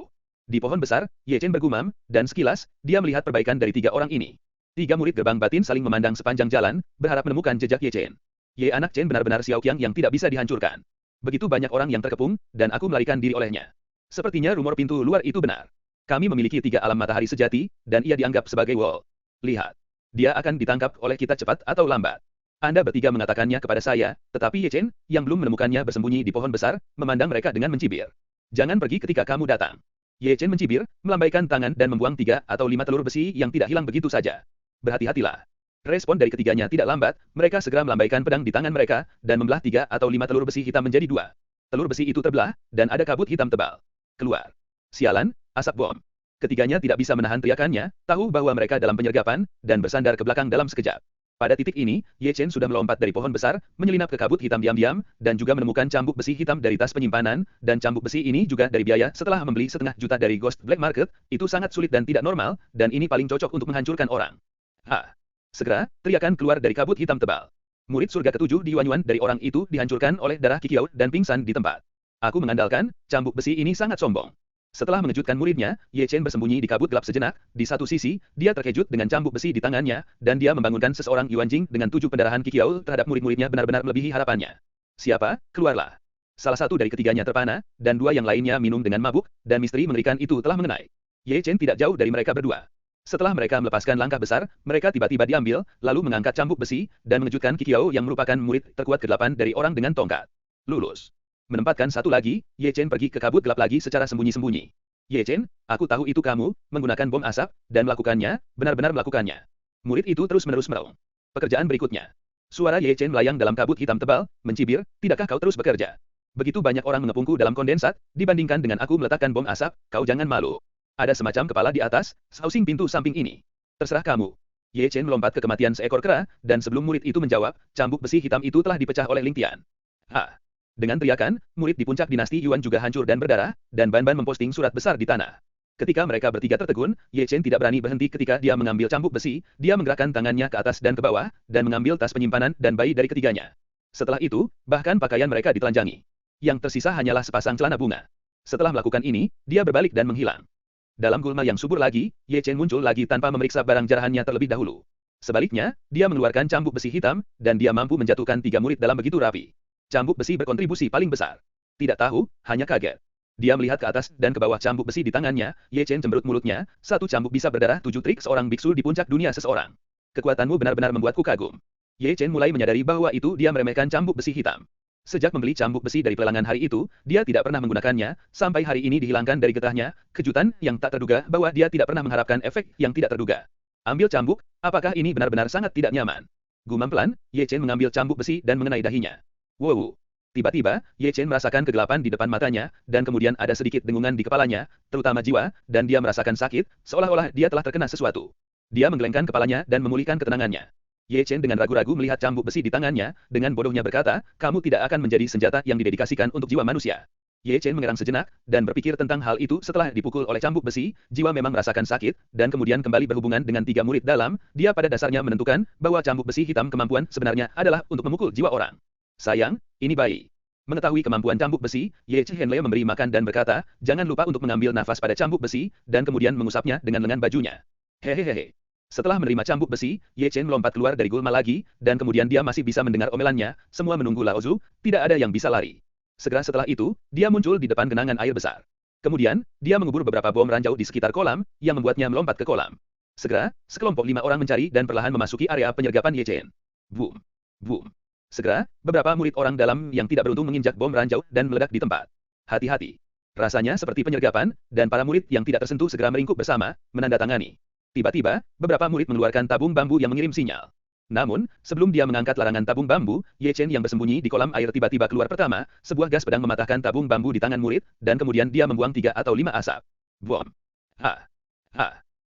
Di pohon besar, Ye Chen bergumam, dan sekilas, dia melihat perbaikan dari 3 orang ini. 3 murid gerbang batin saling memandang sepanjang jalan, berharap menemukan jejak Ye Chen. Ye anak Chen benar-benar Xiaoqiang yang tidak bisa dihancurkan. Begitu banyak orang yang terkepung, dan aku melarikan diri olehnya. Sepertinya rumor pintu luar itu benar. Kami memiliki 3 alam matahari sejati, dan ia dianggap sebagai wall. Lihat. Dia akan ditangkap oleh kita cepat atau lambat. Anda bertiga mengatakannya kepada saya, tetapi Ye Chen, yang belum menemukannya bersembunyi di pohon besar, memandang mereka dengan mencibir. Jangan pergi ketika kamu datang. Ye Chen mencibir, melambaikan tangan dan membuang 3 atau 5 telur besi yang tidak hilang begitu saja. Berhati-hatilah. Respon dari ketiganya tidak lambat, mereka segera melambaikan pedang di tangan mereka, dan membelah 3 atau 5 telur besi hitam menjadi 2. Telur besi itu terbelah, dan ada kabut hitam tebal. Keluar. Sialan, asap bom. Ketiganya tidak bisa menahan teriakannya, tahu bahwa mereka dalam penyergapan, dan bersandar ke belakang dalam sekejap. Pada titik ini, Ye Chen sudah melompat dari pohon besar, menyelinap ke kabut hitam diam-diam, dan juga menemukan cambuk besi hitam dari tas penyimpanan, dan cambuk besi ini juga dari biaya setelah membeli 1,5 juta dari Ghost Black Market, itu sangat sulit dan tidak normal, dan ini paling cocok untuk menghancurkan orang. Segera, teriakan keluar dari kabut hitam tebal. Murid surga ke-7 di Yuanyuan dari orang itu dihancurkan oleh darah Kikiao dan pingsan di tempat. Aku mengandalkan, cambuk besi ini sangat sombong. Setelah mengejutkan muridnya, Ye Chen bersembunyi di kabut gelap sejenak. Di satu sisi, dia terkejut dengan cambuk besi di tangannya, dan dia membangunkan seseorang Yuan Jing dengan 7 pendarahan Kikiao terhadap murid-muridnya benar-benar melebihi harapannya. Siapa? Keluarlah. Salah satu dari ketiganya terpana, dan 2 yang lainnya minum dengan mabuk, dan misteri mengerikan itu telah mengenai. Ye Chen tidak jauh dari mereka berdua. Setelah mereka melepaskan langkah besar, mereka tiba-tiba diambil, lalu mengangkat cambuk besi, dan mengejutkan Kikiao yang merupakan murid terkuat ke-8 dari orang dengan tongkat. Lulus. Menempatkan satu lagi, Ye Chen pergi ke kabut gelap lagi secara sembunyi-sembunyi. Ye Chen, aku tahu itu kamu, menggunakan bom asap, dan melakukannya, benar-benar melakukannya. Murid itu terus-menerus meraung. Pekerjaan berikutnya. Suara Ye Chen melayang dalam kabut hitam tebal, mencibir, tidakkah kau terus bekerja? Begitu banyak orang mengepungku dalam kondensat, dibandingkan dengan aku meletakkan bom asap, kau jangan malu. Ada semacam kepala di atas, sausing pintu samping ini. Terserah kamu. Ye Chen melompat ke kematian seekor kera, dan sebelum murid itu menjawab, cambuk besi hitam itu telah dipecah oleh Ling Tian. Dengan teriakan, murid di puncak dinasti Yuan juga hancur dan berdarah, dan Ban Ban memposting surat besar di tanah. Ketika mereka bertiga tertegun, Ye Chen tidak berani berhenti ketika dia mengambil cambuk besi, dia menggerakkan tangannya ke atas dan ke bawah, dan mengambil tas penyimpanan dan bayi dari ketiganya. Setelah itu, bahkan pakaian mereka ditelanjangi. Yang tersisa hanyalah sepasang celana bunga. Setelah melakukan ini, dia berbalik dan menghilang. Dalam gulma yang subur lagi, Ye Chen muncul lagi tanpa memeriksa barang jarahannya terlebih dahulu. Sebaliknya, dia mengeluarkan cambuk besi hitam, dan dia mampu menjatuhkan 3 murid dalam begitu rapi. Cambuk besi berkontribusi paling besar. Tidak tahu, hanya kaget. Dia melihat ke atas dan ke bawah cambuk besi di tangannya, Ye Chen cemberut mulutnya, 1 cambuk bisa berdarah 7 trik seorang biksu di puncak dunia seseorang. Kekuatanmu benar-benar membuatku kagum. Ye Chen mulai menyadari bahwa itu dia meremehkan cambuk besi hitam. Sejak membeli cambuk besi dari pelelangan hari itu, dia tidak pernah menggunakannya, sampai hari ini dihilangkan dari getahnya, kejutan yang tak terduga bahwa dia tidak pernah mengharapkan efek yang tidak terduga. Ambil cambuk, apakah ini benar-benar sangat tidak nyaman? Gumam pelan, Ye Chen mengambil cambuk besi dan mengenai dahinya. Wow! Tiba-tiba, Ye Chen merasakan kegelapan di depan matanya, dan kemudian ada sedikit dengungan di kepalanya, terutama jiwa, dan dia merasakan sakit, seolah-olah dia telah terkena sesuatu. Dia menggelengkan kepalanya dan memulihkan ketenangannya. Ye Chen dengan ragu-ragu melihat cambuk besi di tangannya, dengan bodohnya berkata, kamu tidak akan menjadi senjata yang didedikasikan untuk jiwa manusia. Ye Chen mengerang sejenak, dan berpikir tentang hal itu setelah dipukul oleh cambuk besi, jiwa memang merasakan sakit, dan kemudian kembali berhubungan dengan 3 murid dalam, dia pada dasarnya menentukan, bahwa cambuk besi hitam kemampuan sebenarnya adalah untuk memukul jiwa orang. Sayang, ini bayi. Mengetahui kemampuan cambuk besi, Ye Chen memberi makan dan berkata, jangan lupa untuk mengambil nafas pada cambuk besi, dan kemudian mengusapnya dengan lengan bajunya. Hehehe. Setelah menerima cambuk besi, Ye Chen melompat keluar dari gulma lagi, dan kemudian dia masih bisa mendengar omelannya, semua menunggu Lao Zu, tidak ada yang bisa lari. Segera setelah itu, dia muncul di depan genangan air besar. Kemudian, dia mengubur beberapa bom ranjau di sekitar kolam, yang membuatnya melompat ke kolam. Segera, sekelompok 5 orang mencari dan perlahan memasuki area penyergapan Ye Chen. Boom. Boom. Segera, beberapa murid orang dalam yang tidak beruntung menginjak bom ranjau dan meledak di tempat. Hati-hati. Rasanya seperti penyergapan, dan para murid yang tidak tersentuh segera meringkuk bersama, menandatangani. Tiba-tiba, beberapa murid mengeluarkan tabung bambu yang mengirim sinyal. Namun, sebelum dia mengangkat larangan tabung bambu, Ye Chen yang bersembunyi di kolam air tiba-tiba keluar pertama, sebuah gas pedang mematahkan tabung bambu di tangan murid, dan kemudian dia membuang 3 atau 5 asap. Bom.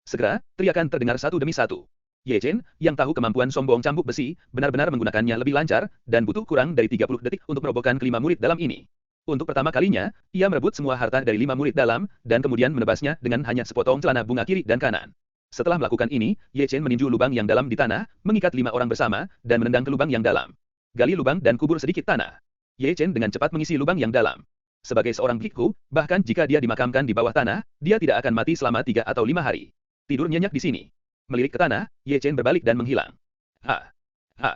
Segera, teriakan terdengar satu demi satu. Ye Chen, yang tahu kemampuan sombong cambuk besi, benar-benar menggunakannya lebih lancar, dan butuh kurang dari 30 detik untuk merobohkan kelima murid dalam ini. Untuk pertama kalinya, ia merebut semua harta dari 5 murid dalam, dan kemudian menebasnya dengan hanya sepotong celana bunga kiri dan kanan. Setelah melakukan ini, Ye Chen meninju lubang yang dalam di tanah, mengikat 5 orang bersama, dan menendang ke lubang yang dalam. Gali lubang dan kubur sedikit tanah. Ye Chen dengan cepat mengisi lubang yang dalam. Sebagai seorang bhikkhu, bahkan jika dia dimakamkan di bawah tanah, dia tidak akan mati selama 3 atau 5 hari. Tidur nyenyak di sini. Melirik ke tanah, Ye Chen berbalik dan menghilang. Ha! Ha!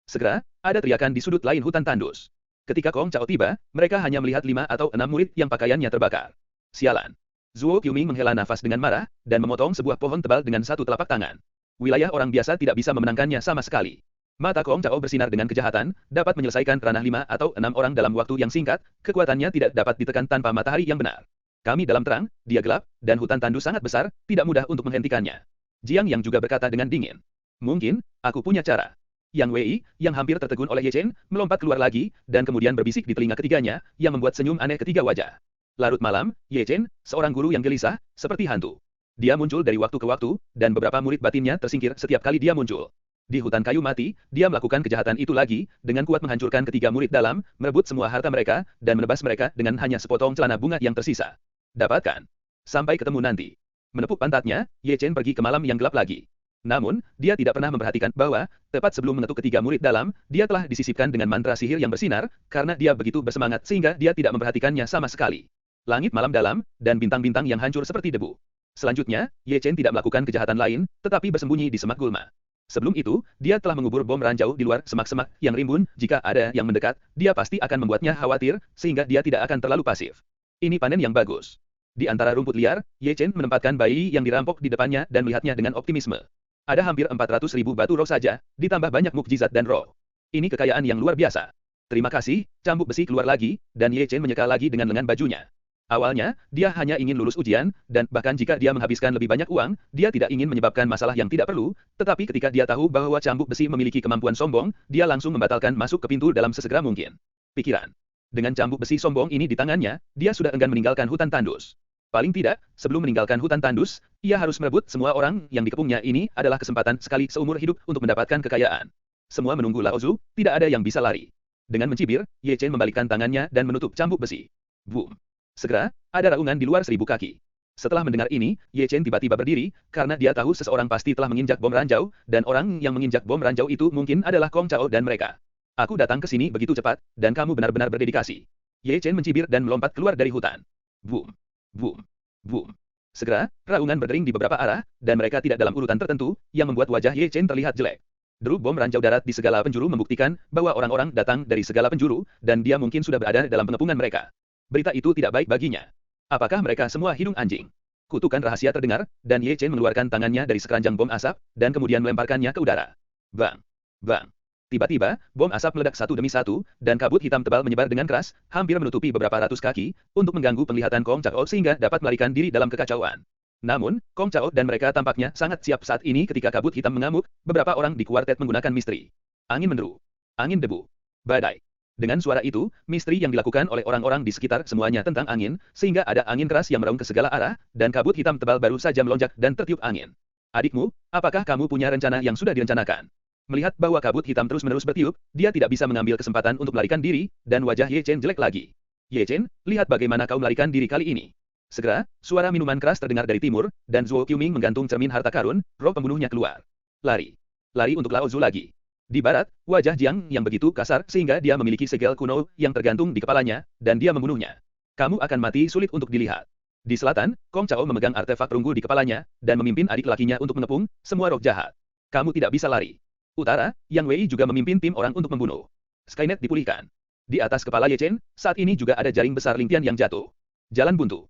Segera, ada teriakan di sudut lain hutan tandus. Ketika Kong Chao tiba, mereka hanya melihat 5 atau 6 murid yang pakaiannya terbakar. Sialan. Zhuo Qiuming menghela nafas dengan marah, dan memotong sebuah pohon tebal dengan satu telapak tangan. Wilayah orang biasa tidak bisa memenangkannya sama sekali. Mata Kong Chao bersinar dengan kejahatan, dapat menyelesaikan ranah 5 atau 6 orang dalam waktu yang singkat, kekuatannya tidak dapat ditekan tanpa matahari yang benar. Kami dalam terang, dia gelap, dan hutan tandus sangat besar, tidak mudah untuk menghentikannya. Jiang Yang juga berkata dengan dingin. Mungkin, aku punya cara. Yang Wei, yang hampir tertegun oleh Ye Chen, melompat keluar lagi, dan kemudian berbisik di telinga ketiganya, yang membuat senyum aneh ketiga wajah. Larut malam, Ye Chen, seorang guru yang gelisah, seperti hantu. Dia muncul dari waktu ke waktu, dan beberapa murid batinnya tersingkir setiap kali dia muncul. Di hutan kayu mati, dia melakukan kejahatan itu lagi, dengan kuat menghancurkan ketiga murid dalam, merebut semua harta mereka, dan menebas mereka dengan hanya sepotong celana bunga yang tersisa. Dapatkan. Sampai ketemu nanti. Menepuk pantatnya, Ye Chen pergi ke malam yang gelap lagi. Namun, dia tidak pernah memperhatikan bahwa, tepat sebelum mengetuk ketiga murid dalam, dia telah disisipkan dengan mantra sihir yang bersinar, karena dia begitu bersemangat sehingga dia tidak memperhatikannya sama sekali. Langit malam dalam, dan bintang-bintang yang hancur seperti debu. Selanjutnya, Ye Chen tidak melakukan kejahatan lain, tetapi bersembunyi di semak gulma. Sebelum itu, dia telah mengubur bom ranjau di luar semak-semak yang rimbun, jika ada yang mendekat, dia pasti akan membuatnya khawatir, sehingga dia tidak akan terlalu pasif. Ini panen yang bagus. Di antara rumput liar, Ye Chen menempatkan bayi yang dirampok di depannya dan melihatnya dengan optimisme. Ada hampir 400.000 batu roh saja, ditambah banyak mukjizat dan roh. Ini kekayaan yang luar biasa. Terima kasih, cambuk besi keluar lagi, dan Ye Chen menyeka lagi dengan lengan bajunya. Awalnya, dia hanya ingin lulus ujian, dan bahkan jika dia menghabiskan lebih banyak uang, dia tidak ingin menyebabkan masalah yang tidak perlu, tetapi ketika dia tahu bahwa cambuk besi memiliki kemampuan sombong, dia langsung membatalkan masuk ke pintu dalam sesegera mungkin. Pikiran. Dengan cambuk besi sombong ini di tangannya, dia sudah enggan meninggalkan hutan tandus. Paling tidak, sebelum meninggalkan hutan tandus, ia harus merebut semua orang yang dikepungnya. Ini adalah kesempatan sekali seumur hidup untuk mendapatkan kekayaan. Semua menunggu Lao Zu, tidak ada yang bisa lari. Dengan mencibir, Ye Chen membalikkan tangannya dan menutup cambuk besi. Boom. Segera, ada raungan di luar 1000 kaki. Setelah mendengar ini, Ye Chen tiba-tiba berdiri, karena dia tahu seseorang pasti telah menginjak bom ranjau, dan orang yang menginjak bom ranjau itu mungkin adalah Kong Chao dan mereka. Aku datang ke sini begitu cepat, dan kamu benar-benar berdedikasi. Ye Chen mencibir dan melompat keluar dari hutan. Boom. Boom. Boom. Segera, raungan berdering di beberapa arah, dan mereka tidak dalam urutan tertentu, yang membuat wajah Ye Chen terlihat jelek. Deru bom ranjau darat di segala penjuru membuktikan bahwa orang-orang datang dari segala penjuru, dan dia mungkin sudah berada dalam pengepungan mereka. Berita itu tidak baik baginya. Apakah mereka semua hidung anjing? Kutukan rahasia terdengar, dan Ye Chen mengeluarkan tangannya dari sekeranjang bom asap, dan kemudian melemparkannya ke udara. Bang! Bang! Tiba-tiba, bom asap meledak satu demi satu, dan kabut hitam tebal menyebar dengan keras, hampir menutupi beberapa ratus kaki, untuk mengganggu penglihatan Kong Chao sehingga dapat melarikan diri dalam kekacauan. Namun, Kong Chao dan mereka tampaknya sangat siap saat ini ketika kabut hitam mengamuk, beberapa orang di kuartet menggunakan misteri. Angin menderu. Angin debu. Badai. Dengan suara itu, misteri yang dilakukan oleh orang-orang di sekitar semuanya tentang angin, sehingga ada angin keras yang meraung ke segala arah, dan kabut hitam tebal baru saja melonjak dan tertiup angin. Adikmu, apakah kamu punya rencana yang sudah direncanakan? Melihat bahwa kabut hitam terus-menerus bertiup, dia tidak bisa mengambil kesempatan untuk melarikan diri, dan wajah Ye Chen jelek lagi. Ye Chen, lihat bagaimana kau melarikan diri kali ini. Segera, suara minuman keras terdengar dari timur, dan Zhuo Qiuming menggantung cermin harta karun, roh pembunuhnya keluar. Lari. Lari untuk Lao Zu lagi. Di barat, wajah Jiang yang begitu kasar sehingga dia memiliki segel kuno yang tergantung di kepalanya, dan dia membunuhnya. Kamu akan mati sulit untuk dilihat. Di selatan, Kong Chao memegang artefak perunggu di kepalanya, dan memimpin adik lakinya untuk mengepung semua roh jahat. Kamu tidak bisa lari. Utara, Yang Wei juga memimpin tim orang untuk membunuh. Skynet dipulihkan. Di atas kepala Ye Chen, saat ini juga ada jaring besar Lingtian yang jatuh. Jalan buntu.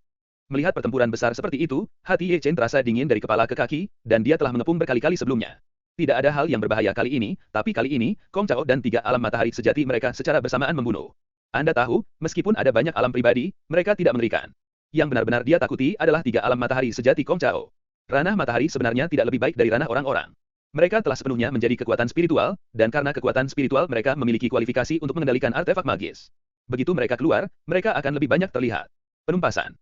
Melihat pertempuran besar seperti itu, hati Ye Chen terasa dingin dari kepala ke kaki, dan dia telah mengepung berkali-kali sebelumnya. Tidak ada hal yang berbahaya kali ini, tapi kali ini, Kong Chao dan 3 alam matahari sejati mereka secara bersamaan membunuh. Anda tahu, meskipun ada banyak alam pribadi, mereka tidak mengerikan. Yang benar-benar dia takuti adalah 3 alam matahari sejati Kong Chao. Ranah matahari sebenarnya tidak lebih baik dari ranah orang-orang. Mereka telah sepenuhnya menjadi kekuatan spiritual, dan karena kekuatan spiritual mereka memiliki kualifikasi untuk mengendalikan artefak magis. Begitu mereka keluar, mereka akan lebih banyak terlihat. Penumpasan.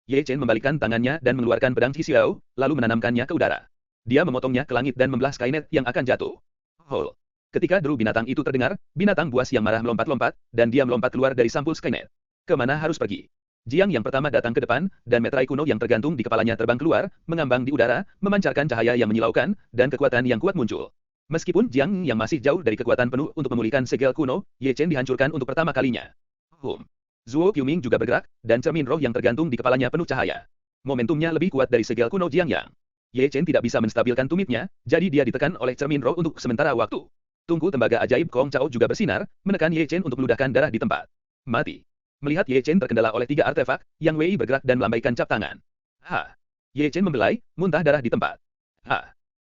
Ye Chen membalikkan tangannya dan mengeluarkan pedang Xiao, lalu menanamkannya ke udara. Dia memotongnya ke langit dan membelah Skynet yang akan jatuh. Hole. Ketika deru binatang itu terdengar, binatang buas yang marah melompat-lompat, dan dia melompat keluar dari sampul Skynet. Kemana harus pergi? Jiang yang pertama datang ke depan, dan metrai kuno yang tergantung di kepalanya terbang keluar, mengambang di udara, memancarkan cahaya yang menyilaukan, dan kekuatan yang kuat muncul. Meskipun Jiang yang masih jauh dari kekuatan penuh untuk memulihkan segel kuno, Ye Chen dihancurkan untuk pertama kalinya. Zuo Qiuming juga bergerak, dan cermin roh yang tergantung di kepalanya penuh cahaya. Momentumnya lebih kuat dari segel kuno Jiang Yang. Ye Chen tidak bisa menstabilkan tumitnya, jadi dia ditekan oleh cermin roh untuk sementara waktu. Tungku tembaga ajaib Kong Chao juga bersinar, menekan Ye Chen untuk meludahkan darah di tempat. Mati. Melihat Ye Chen terkendala oleh 3 artefak, Yang Wei bergerak dan melambaikan cap tangan. Ye Chen membelai, muntah darah di tempat.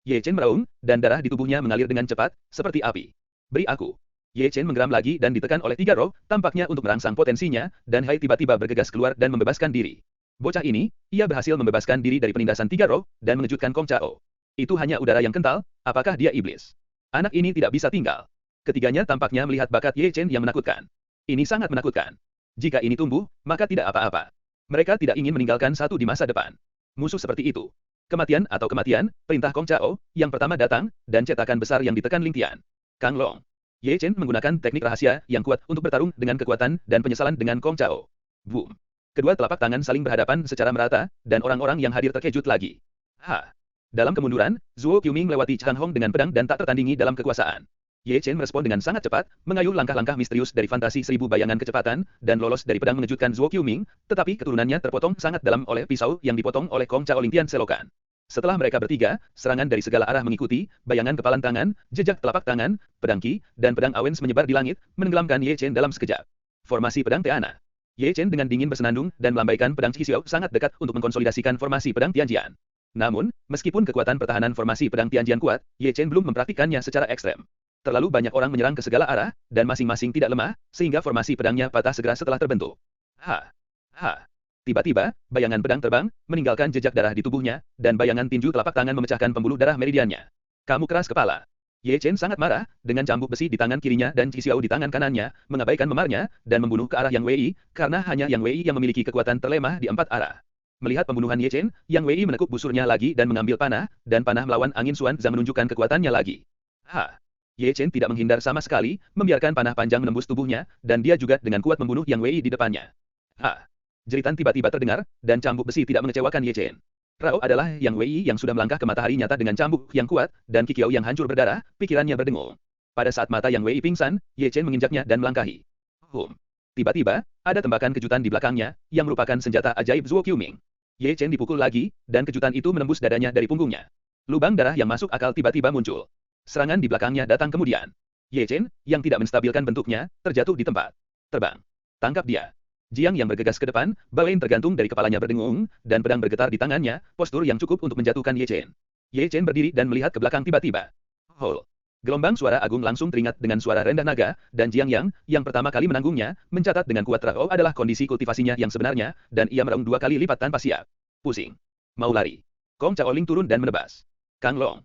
Ye Chen meraung, dan darah di tubuhnya mengalir dengan cepat, seperti api. Beri aku. Ye Chen menggeram lagi dan ditekan oleh 3 roh, tampaknya untuk merangsang potensinya, dan Hai tiba-tiba bergegas keluar dan membebaskan diri. Bocah ini, ia berhasil membebaskan diri dari penindasan 3 roh, dan mengejutkan Kong Chao. Itu hanya udara yang kental, apakah dia iblis? Anak ini tidak bisa tinggal. Ketiganya tampaknya melihat bakat Ye Chen yang menakutkan. Ini sangat menakutkan. Jika ini tumbuh, maka tidak apa-apa. Mereka tidak ingin meninggalkan satu di masa depan. Musuh seperti itu. Kematian atau kematian, perintah Kong Chao, yang pertama datang, dan cetakan besar yang ditekan Ling Tian. Kang Long. Ye Chen menggunakan teknik rahasia yang kuat untuk bertarung dengan kekuatan dan penyesalan dengan Kong Chao. Boom. Kedua telapak tangan saling berhadapan secara merata, dan orang-orang yang hadir terkejut lagi. Dalam kemunduran, Zuo Qiuming melewati Chan Hong dengan pedang dan tak tertandingi dalam kekuasaan. Ye Chen merespon dengan sangat cepat, mengayuh langkah-langkah misterius dari fantasi 1000 bayangan kecepatan, dan lolos dari pedang mengejutkan Zuo Qiuming, tetapi keturunannya terpotong sangat dalam oleh pisau yang dipotong oleh Kong Chao Ling Tian selokan. Setelah mereka bertiga, serangan dari segala arah mengikuti, bayangan kepalan tangan, jejak telapak tangan, pedang Qi, dan pedang Awens menyebar di langit, menenggelamkan Ye Chen dalam sekejap. Formasi pedang Tiana. Ye Chen dengan dingin bersenandung dan melambaikan pedang Xixiao sangat dekat untuk mengkonsolidasikan formasi pedang Tianjian. Namun, meskipun kekuatan pertahanan formasi pedang Tianjian kuat, Ye Chen belum mempraktikkannya secara ekstrem. Terlalu banyak orang menyerang ke segala arah, dan masing-masing tidak lemah, sehingga formasi pedangnya patah segera setelah terbentuk. Tiba-tiba, bayangan pedang terbang, meninggalkan jejak darah di tubuhnya, dan bayangan tinju telapak tangan memecahkan pembuluh darah meridiannya. Kamu keras kepala. Ye Chen sangat marah, dengan cambuk besi di tangan kirinya dan Xixiao di tangan kanannya, mengabaikan memarnya, dan membunuh ke arah Yang Wei, karena hanya Yang Wei yang memiliki kekuatan terlemah di 4 arah. Melihat pembunuhan Ye Chen, Yang Wei menekuk busurnya lagi dan mengambil panah, dan panah melawan angin Xuan Zhang menunjukkan kekuatannya lagi. Ye Chen tidak menghindar sama sekali, membiarkan panah panjang menembus tubuhnya, dan dia juga dengan kuat membunuh Yang Wei di depannya. Jeritan tiba-tiba terdengar, dan cambuk besi tidak mengecewakan Ye Chen. Rao adalah Yang Wei yang sudah melangkah ke matahari nyata dengan cambuk yang kuat, dan Kikiao yang hancur berdarah, pikirannya berdengung. Pada saat mata Yang Wei pingsan, Ye Chen menginjaknya dan melangkahi. Tiba-tiba, ada tembakan kejutan di belakangnya, yang merupakan senjata ajaib Zuo Qiuming. Ye Chen dipukul lagi, dan kejutan itu menembus dadanya dari punggungnya. Lubang darah yang masuk akal tiba-tiba muncul. Serangan di belakangnya datang kemudian. Ye Chen, yang tidak menstabilkan bentuknya, terjatuh di tempat. Terbang. Tangkap dia. Jiang yang bergegas ke depan, bawain tergantung dari kepalanya berdengung, dan pedang bergetar di tangannya, postur yang cukup untuk menjatuhkan Ye Chen. Ye Chen berdiri dan melihat ke belakang tiba-tiba. Gelombang suara agung langsung teringat dengan suara rendah naga, dan Jiang yang pertama kali menanggungnya, mencatat dengan kuat Rao adalah kondisi kultivasinya yang sebenarnya, dan ia meraung 2 kali lipat tanpa siap. Pusing. Mau lari. Kong Chao Ling turun dan menebas. Kang Long.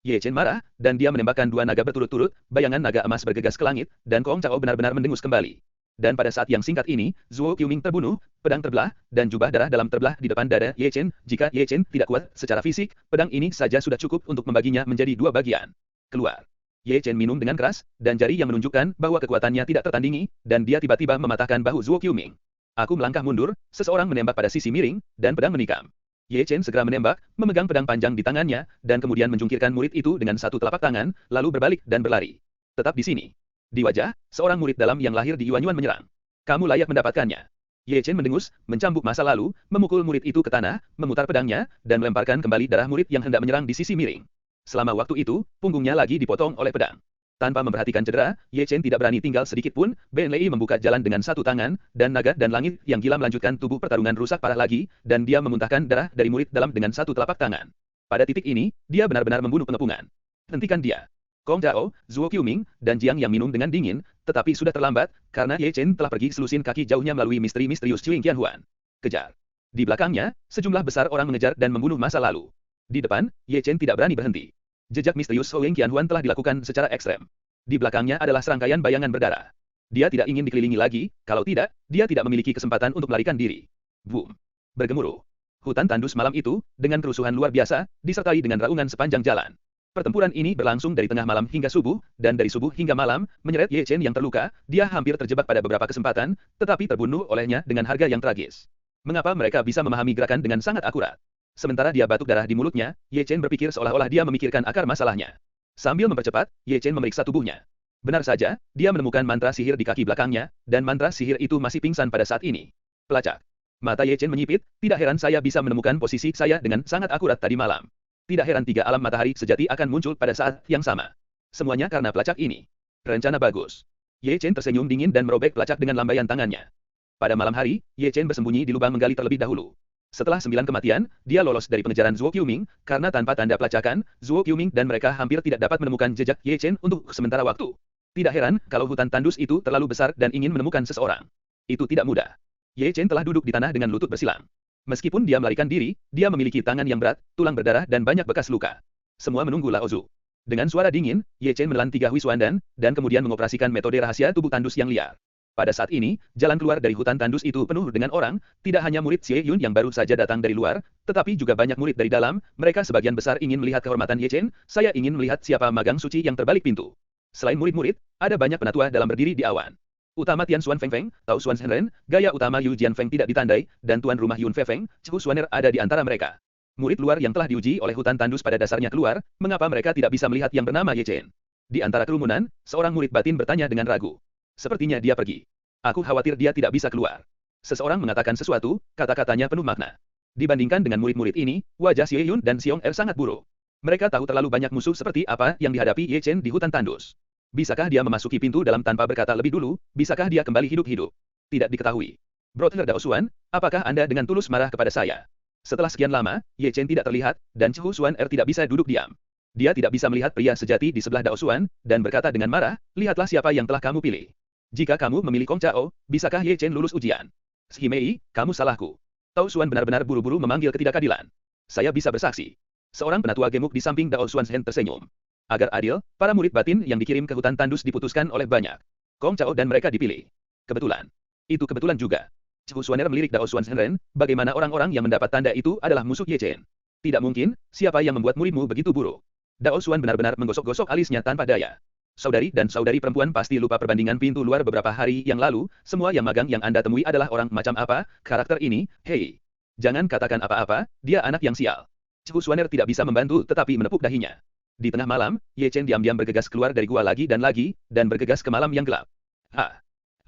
Ye Chen marah, dan dia menembakkan 2 naga berturut-turut, bayangan naga emas bergegas ke langit, dan Kong Chao benar-benar mendengus kembali. Dan pada saat yang singkat ini, Zuo Qiuming terbunuh, pedang terbelah, dan jubah darah dalam terbelah di depan dada Ye Chen. Jika Ye Chen tidak kuat secara fisik, pedang ini saja sudah cukup untuk membaginya menjadi 2 bagian. Keluar. Ye Chen minum dengan keras, dan jari yang menunjukkan bahwa kekuatannya tidak tertandingi, dan dia tiba-tiba mematahkan bahu Zuo Qiuming. Aku melangkah mundur, seseorang menembak pada sisi miring, dan pedang menikam. Ye Chen segera menembak, memegang pedang panjang di tangannya, dan kemudian menjungkirkan murid itu dengan satu telapak tangan, lalu berbalik dan berlari. Tetap di sini. Di wajah, seorang murid dalam yang lahir di Yuanyuan menyerang. Kamu layak mendapatkannya. Ye Chen mendengus, mencambuk masa lalu, memukul murid itu ke tanah, memutar pedangnya, dan melemparkan kembali darah murid yang hendak menyerang di sisi miring. Selama waktu itu, punggungnya lagi dipotong oleh pedang. Tanpa memperhatikan cedera, Ye Chen tidak berani tinggal sedikit pun. Ben Lei membuka jalan dengan satu tangan, dan naga dan langit yang gila melanjutkan tubuh pertarungan rusak parah lagi, dan dia memuntahkan darah dari murid dalam dengan satu telapak tangan. Pada titik ini, dia benar-benar membunuh pengepungan. Hentikan dia. Kong Chao, Zuo Qiuming, dan Jiang yang minum dengan dingin, tetapi sudah terlambat, karena Ye Chen telah pergi selusin kaki jauhnya melalui misteri misterius Qing Qianhuan. Kejar. Di belakangnya, sejumlah besar orang mengejar dan membunuh masa lalu. Di depan, Ye Chen tidak berani berhenti. Jejak misterius Hou Qianhuan telah dilakukan secara ekstrem. Di belakangnya adalah serangkaian bayangan berdarah. Dia tidak ingin dikelilingi lagi, kalau tidak, dia tidak memiliki kesempatan untuk melarikan diri. Boom. Bergemuruh. Hutan tandus malam itu, dengan kerusuhan luar biasa, disertai dengan raungan sepanjang jalan. Pertempuran ini berlangsung dari tengah malam hingga subuh, dan dari subuh hingga malam, menyeret Ye Chen yang terluka, dia hampir terjebak pada beberapa kesempatan, tetapi terbunuh olehnya dengan harga yang tragis. Mengapa mereka bisa memahami gerakan dengan sangat akurat? Sementara dia batuk darah di mulutnya, Ye Chen berpikir seolah-olah dia memikirkan akar masalahnya. Sambil mempercepat, Ye Chen memeriksa tubuhnya. Benar saja, dia menemukan mantra sihir di kaki belakangnya, dan mantra sihir itu masih pingsan pada saat ini. Pelacak. Mata Ye Chen menyipit, tidak heran saya bisa menemukan posisi saya dengan sangat akurat tadi malam. Tidak heran tiga alam matahari sejati akan muncul pada saat yang sama. Semuanya karena pelacak ini. Rencana bagus. Ye Chen tersenyum dingin dan merobek pelacak dengan lambaian tangannya. Pada malam hari, Ye Chen bersembunyi di lubang menggali terlebih dahulu. Setelah 9 kematian, dia lolos dari pengejaran Zhuo Qiuming, karena tanpa tanda pelacakan, Zhuo Qiuming dan mereka hampir tidak dapat menemukan jejak Ye Chen untuk sementara waktu. Tidak heran kalau hutan tandus itu terlalu besar dan ingin menemukan seseorang. Itu tidak mudah. Ye Chen telah duduk di tanah dengan lutut bersilang. Meskipun dia melarikan diri, dia memiliki tangan yang berat, tulang berdarah dan banyak bekas luka. Semua menunggu Lao Zu. Dengan suara dingin, Ye Chen menelan 3 Huisuandan, dan kemudian mengoperasikan metode rahasia tubuh tandus yang liar. Pada saat ini, jalan keluar dari hutan tandus itu penuh dengan orang, tidak hanya murid Xie Yun yang baru saja datang dari luar, tetapi juga banyak murid dari dalam, mereka sebagian besar ingin melihat kehormatan Ye Chen, saya ingin melihat siapa magang suci yang terbalik pintu. Selain murid-murid, ada banyak penatua dalam berdiri di awan. Utama Tian Xuan Feng Feng, Tao Xuan Shenren, gaya utama Yu Jian Feng tidak ditandai, dan tuan rumah Yun Fe Feng, Chu Xuaner ada di antara mereka. Murid luar yang telah diuji oleh hutan tandus pada dasarnya keluar, mengapa mereka tidak bisa melihat yang bernama Ye Chen? Di antara kerumunan, seorang murid batin bertanya dengan ragu. Sepertinya dia pergi. Aku khawatir dia tidak bisa keluar. Seseorang mengatakan sesuatu, kata-katanya penuh makna. Dibandingkan dengan murid-murid ini, wajah Xie Yun dan Xiong Er sangat buruk. Mereka tahu terlalu banyak musuh seperti apa yang dihadapi Ye Chen di hutan tandus. Bisakah dia memasuki pintu dalam tanpa berkata lebih dulu? Bisakah dia kembali hidup-hidup? Tidak diketahui. Brother Daosuan, apakah Anda dengan tulus marah kepada saya? Setelah sekian lama, Ye Chen tidak terlihat, dan Chu Xuan Er tidak bisa duduk diam. Dia tidak bisa melihat pria sejati di sebelah Daosuan, dan berkata dengan marah, lihatlah siapa yang telah kamu pilih. Jika kamu memilih Kong Chao, bisakah Ye Chen lulus ujian? Shimei, kamu salahku. Daosuan benar-benar buru-buru memanggil ketidakadilan. Saya bisa bersaksi. Seorang penatua gemuk di samping Daosuan Shen tersenyum. Agar adil, para murid batin yang dikirim ke hutan tandus diputuskan oleh banyak. Kong Chao dan mereka dipilih. Kebetulan. Itu kebetulan juga. Chu Xuaner melirik Daosuan Shenren, bagaimana orang-orang yang mendapat tanda itu adalah musuh Ye Chen. Tidak mungkin, siapa yang membuat muridmu begitu buruk? Daosuan benar-benar menggosok-gosok alisnya tanpa daya. Saudari dan saudari perempuan pasti lupa perbandingan pintu luar beberapa hari yang lalu, semua yang magang yang Anda temui adalah orang macam apa, karakter ini, hei. Jangan katakan apa-apa, dia anak yang sial. Chu Xuaner tidak bisa membantu tetapi menepuk dahinya. Di tengah malam, Ye Chen diam-diam bergegas keluar dari gua lagi, dan bergegas ke malam yang gelap. Ha!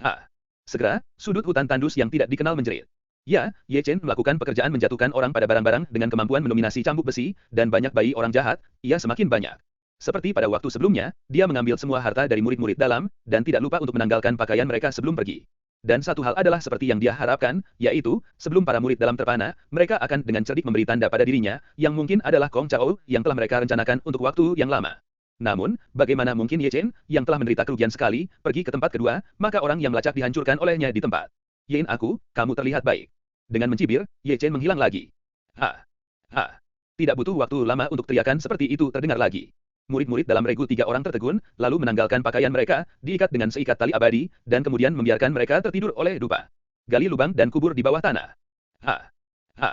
Ha! Segera, sudut hutan tandus yang tidak dikenal menjerit. Ya, Ye Chen melakukan pekerjaan menjatuhkan orang pada barang-barang dengan kemampuan mendominasi cambuk besi, dan banyak bayi orang jahat, ia semakin banyak. Seperti pada waktu sebelumnya, dia mengambil semua harta dari murid-murid dalam, dan tidak lupa untuk menanggalkan pakaian mereka sebelum pergi. Dan satu hal adalah seperti yang dia harapkan, yaitu, sebelum para murid dalam terpana, mereka akan dengan cerdik memberi tanda pada dirinya, yang mungkin adalah Kong Chao, yang telah mereka rencanakan untuk waktu yang lama. Namun, bagaimana mungkin Ye Chen, yang telah menderita kerugian sekali, pergi ke tempat kedua, maka orang yang melacak dihancurkan olehnya di tempat. Yin aku, kamu terlihat baik. Dengan mencibir, Ye Chen menghilang lagi. Ha! Ha! Tidak butuh waktu lama untuk teriakan seperti itu terdengar lagi. Murid-murid dalam regu 3 orang tertegun, lalu menanggalkan pakaian mereka, diikat dengan seikat tali abadi, dan kemudian membiarkan mereka tertidur oleh dupa. Gali lubang dan kubur di bawah tanah. Ha! Ha!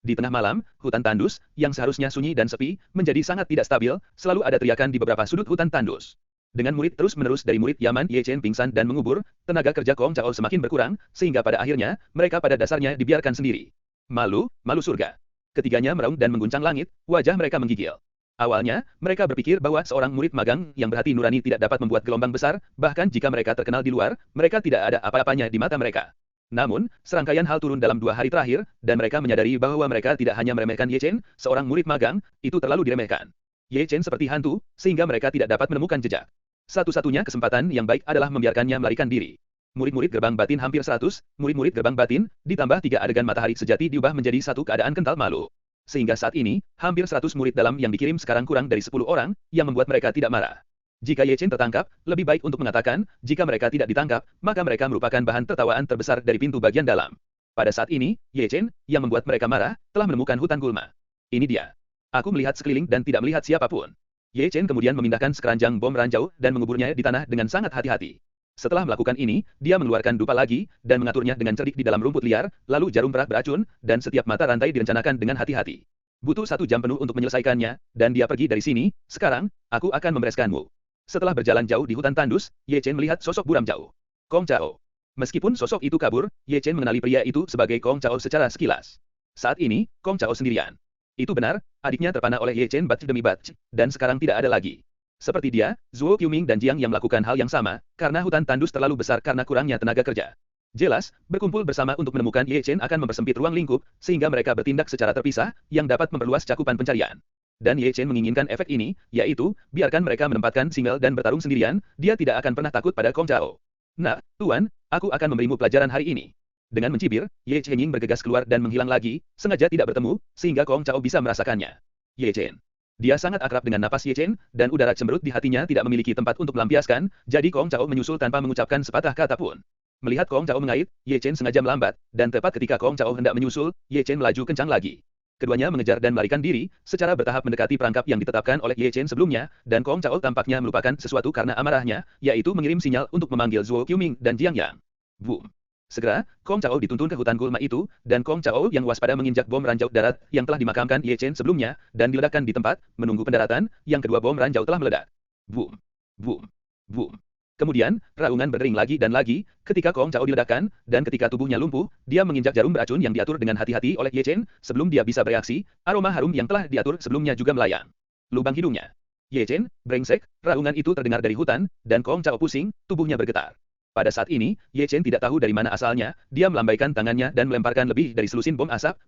Di tengah malam, hutan tandus, yang seharusnya sunyi dan sepi, menjadi sangat tidak stabil, selalu ada teriakan di beberapa sudut hutan tandus. Dengan murid terus-menerus dari murid Yaman Ye Chen pingsan dan mengubur, tenaga kerja Kong Chao semakin berkurang, sehingga pada akhirnya, mereka pada dasarnya dibiarkan sendiri. Malu, malu surga. Ketiganya meraung dan mengguncang langit, wajah mereka menggigil. Awalnya, mereka berpikir bahwa seorang murid magang yang berhati nurani tidak dapat membuat gelombang besar, bahkan jika mereka terkenal di luar, mereka tidak ada apa-apanya di mata mereka. Namun, serangkaian hal turun dalam 2 hari terakhir, dan mereka menyadari bahwa mereka tidak hanya meremehkan Ye Chen, seorang murid magang, itu terlalu diremehkan. Ye Chen seperti hantu, sehingga mereka tidak dapat menemukan jejak. Satu-satunya kesempatan yang baik adalah membiarkannya melarikan diri. Murid-murid gerbang batin hampir 100, murid-murid gerbang batin, ditambah 3 adegan matahari sejati diubah menjadi satu keadaan kental malu. Sehingga saat ini, hampir 100 murid dalam yang dikirim sekarang kurang dari 10 orang, yang membuat mereka tidak marah. Jika Ye Chen tertangkap, lebih baik untuk mengatakan, jika mereka tidak ditangkap, maka mereka merupakan bahan tertawaan terbesar dari pintu bagian dalam. Pada saat ini, Ye Chen, yang membuat mereka marah, telah menemukan hutan gulma. Ini dia. Aku melihat sekeliling dan tidak melihat siapapun. Ye Chen kemudian memindahkan sekeranjang bom ranjau dan menguburnya di tanah dengan sangat hati-hati. Setelah melakukan ini, dia mengeluarkan dupa lagi, dan mengaturnya dengan cerdik di dalam rumput liar, lalu jarum perak beracun, dan setiap mata rantai direncanakan dengan hati-hati. Butuh 1 jam penuh untuk menyelesaikannya, dan dia pergi dari sini. Sekarang, aku akan membereskanmu. Setelah berjalan jauh di hutan tandus, Ye Chen melihat sosok buram jauh. Kong Chao. Meskipun sosok itu kabur, Ye Chen mengenali pria itu sebagai Kong Chao secara sekilas. Saat ini, Kong Chao sendirian. Itu benar, adiknya terpana oleh Ye Chen batch demi batch, dan sekarang tidak ada lagi. Seperti dia, Zhuo Quming dan Jiang yang melakukan hal yang sama, karena hutan tandus terlalu besar karena kurangnya tenaga kerja. Jelas, berkumpul bersama untuk menemukan Ye Chen akan mempersempit ruang lingkup, sehingga mereka bertindak secara terpisah, yang dapat memperluas cakupan pencarian. Dan Ye Chen menginginkan efek ini, yaitu, biarkan mereka menempatkan single dan bertarung sendirian, dia tidak akan pernah takut pada Kong Chao. Nah, Tuan, aku akan memberimu pelajaran hari ini. Dengan mencibir, Ye Chen bergegas keluar dan menghilang lagi, sengaja tidak bertemu, sehingga Kong Chao bisa merasakannya. Ye Chen. Dia sangat akrab dengan napas Ye Chen, dan udara cemberut di hatinya tidak memiliki tempat untuk melampiaskan, jadi Kong Chao menyusul tanpa mengucapkan sepatah kata pun. Melihat Kong Chao mengait, Ye Chen sengaja melambat, dan tepat ketika Kong Chao hendak menyusul, Ye Chen melaju kencang lagi. Keduanya mengejar dan melarikan diri, secara bertahap mendekati perangkap yang ditetapkan oleh Ye Chen sebelumnya, dan Kong Chao tampaknya melupakan sesuatu karena amarahnya, yaitu mengirim sinyal untuk memanggil Zhuo Quming dan Jiang Yang. Boom. Segera, Kong Chao dituntun ke hutan gulma itu, dan Kong Chao yang waspada menginjak bom ranjau darat yang telah dimakamkan Ye Chen sebelumnya, dan diledakkan di tempat, menunggu pendaratan, yang kedua bom ranjau telah meledak. Boom. Boom. Boom. Kemudian, raungan berdering lagi dan lagi, ketika Kong Chao diledakkan, dan ketika tubuhnya lumpuh, dia menginjak jarum beracun yang diatur dengan hati-hati oleh Ye Chen, sebelum dia bisa bereaksi, aroma harum yang telah diatur sebelumnya juga melayang. Lubang hidungnya. Ye Chen, brengsek, raungan itu terdengar dari hutan, dan Kong Chao pusing, tubuhnya bergetar. Pada saat ini, Ye Chen tidak tahu dari mana asalnya, dia melambaikan tangannya dan melemparkan lebih dari selusin bom asap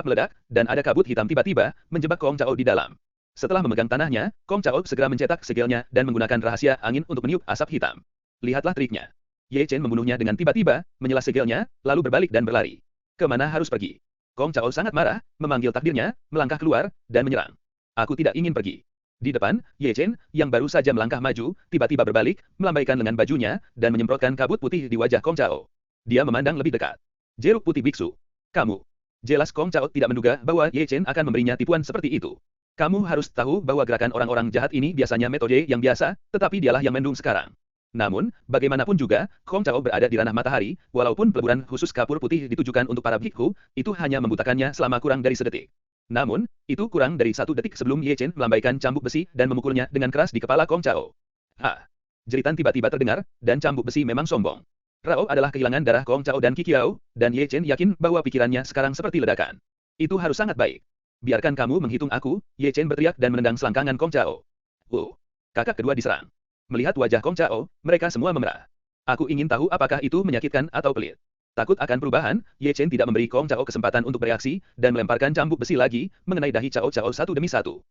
meledak, dan ada kabut hitam tiba-tiba, menjebak Kong Chao di dalam. Setelah memegang tanahnya, Kong Chao segera mencetak segelnya dan menggunakan rahasia angin untuk meniup asap hitam. Lihatlah triknya. Ye Chen membunuhnya dengan tiba-tiba, menyela segelnya, lalu berbalik dan berlari. Kemana harus pergi? Kong Chao sangat marah, memanggil takdirnya, melangkah keluar, dan menyerang. Aku tidak ingin pergi. Di depan, Ye Chen, yang baru saja melangkah maju, tiba-tiba berbalik, melambaikan lengan bajunya, dan menyemprotkan kabut putih di wajah Kong Chao. Dia memandang lebih dekat. Jeruk putih biksu. Kamu. Jelas Kong Chao tidak menduga bahwa Ye Chen akan memberinya tipuan seperti itu. Kamu harus tahu bahwa gerakan orang-orang jahat ini biasanya metode yang biasa, tetapi dialah yang mendung sekarang. Namun, bagaimanapun juga, Kong Chao berada di ranah matahari, walaupun peleburan khusus kapur putih ditujukan untuk para bhikkhu, itu hanya membutakannya selama kurang dari sedetik. Namun, itu kurang dari 1 detik sebelum Ye Chen melambaikan cambuk besi dan memukulnya dengan keras di kepala Kong Chao. Ha! Jeritan tiba-tiba terdengar, dan cambuk besi memang sombong. Rao adalah kehilangan darah Kong Chao dan Kikiao, dan Ye Chen yakin bahwa pikirannya sekarang seperti ledakan. Itu harus sangat baik. Biarkan kamu menghitung aku, Ye Chen berteriak dan menendang selangkangan Kong Chao. Kakak kedua diserang. Melihat wajah Kong Chao, mereka semua memerah. Aku ingin tahu apakah itu menyakitkan atau pelit. Takut akan perubahan, Ye Chen tidak memberi Kong Chao kesempatan untuk bereaksi, dan melemparkan cambuk besi lagi, mengenai dahi Chao Chao satu demi satu.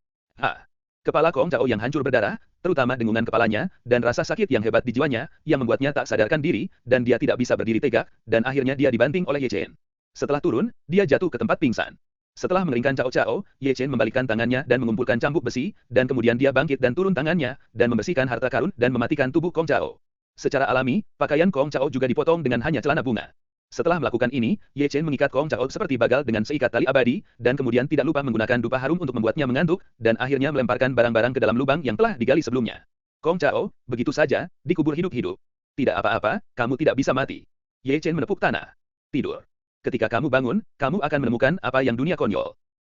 Kepala Kong Chao yang hancur berdarah, terutama dengungan kepalanya, dan rasa sakit yang hebat di jiwanya, yang membuatnya tak sadarkan diri, dan dia tidak bisa berdiri tegak, dan akhirnya dia dibanting oleh Ye Chen. Setelah turun, dia jatuh ke tempat pingsan. Setelah mengeringkan Chao Chao, Ye Chen membalikkan tangannya dan mengumpulkan cambuk besi, dan kemudian dia bangkit dan turun tangannya, dan membersihkan harta karun dan mematikan tubuh Kong Chao. Secara alami, pakaian Kong Chao juga dipotong dengan hanya celana bunga. Setelah melakukan ini, Ye Chen mengikat Kong Chao seperti bagal dengan seikat tali abadi, dan kemudian tidak lupa menggunakan dupa harum untuk membuatnya mengantuk, dan akhirnya melemparkan barang-barang ke dalam lubang yang telah digali sebelumnya. Kong Chao, begitu saja, dikubur hidup-hidup. Tidak apa-apa, kamu tidak bisa mati. Ye Chen menepuk tanah. Tidur. Ketika kamu bangun, kamu akan menemukan apa yang dunia konyol.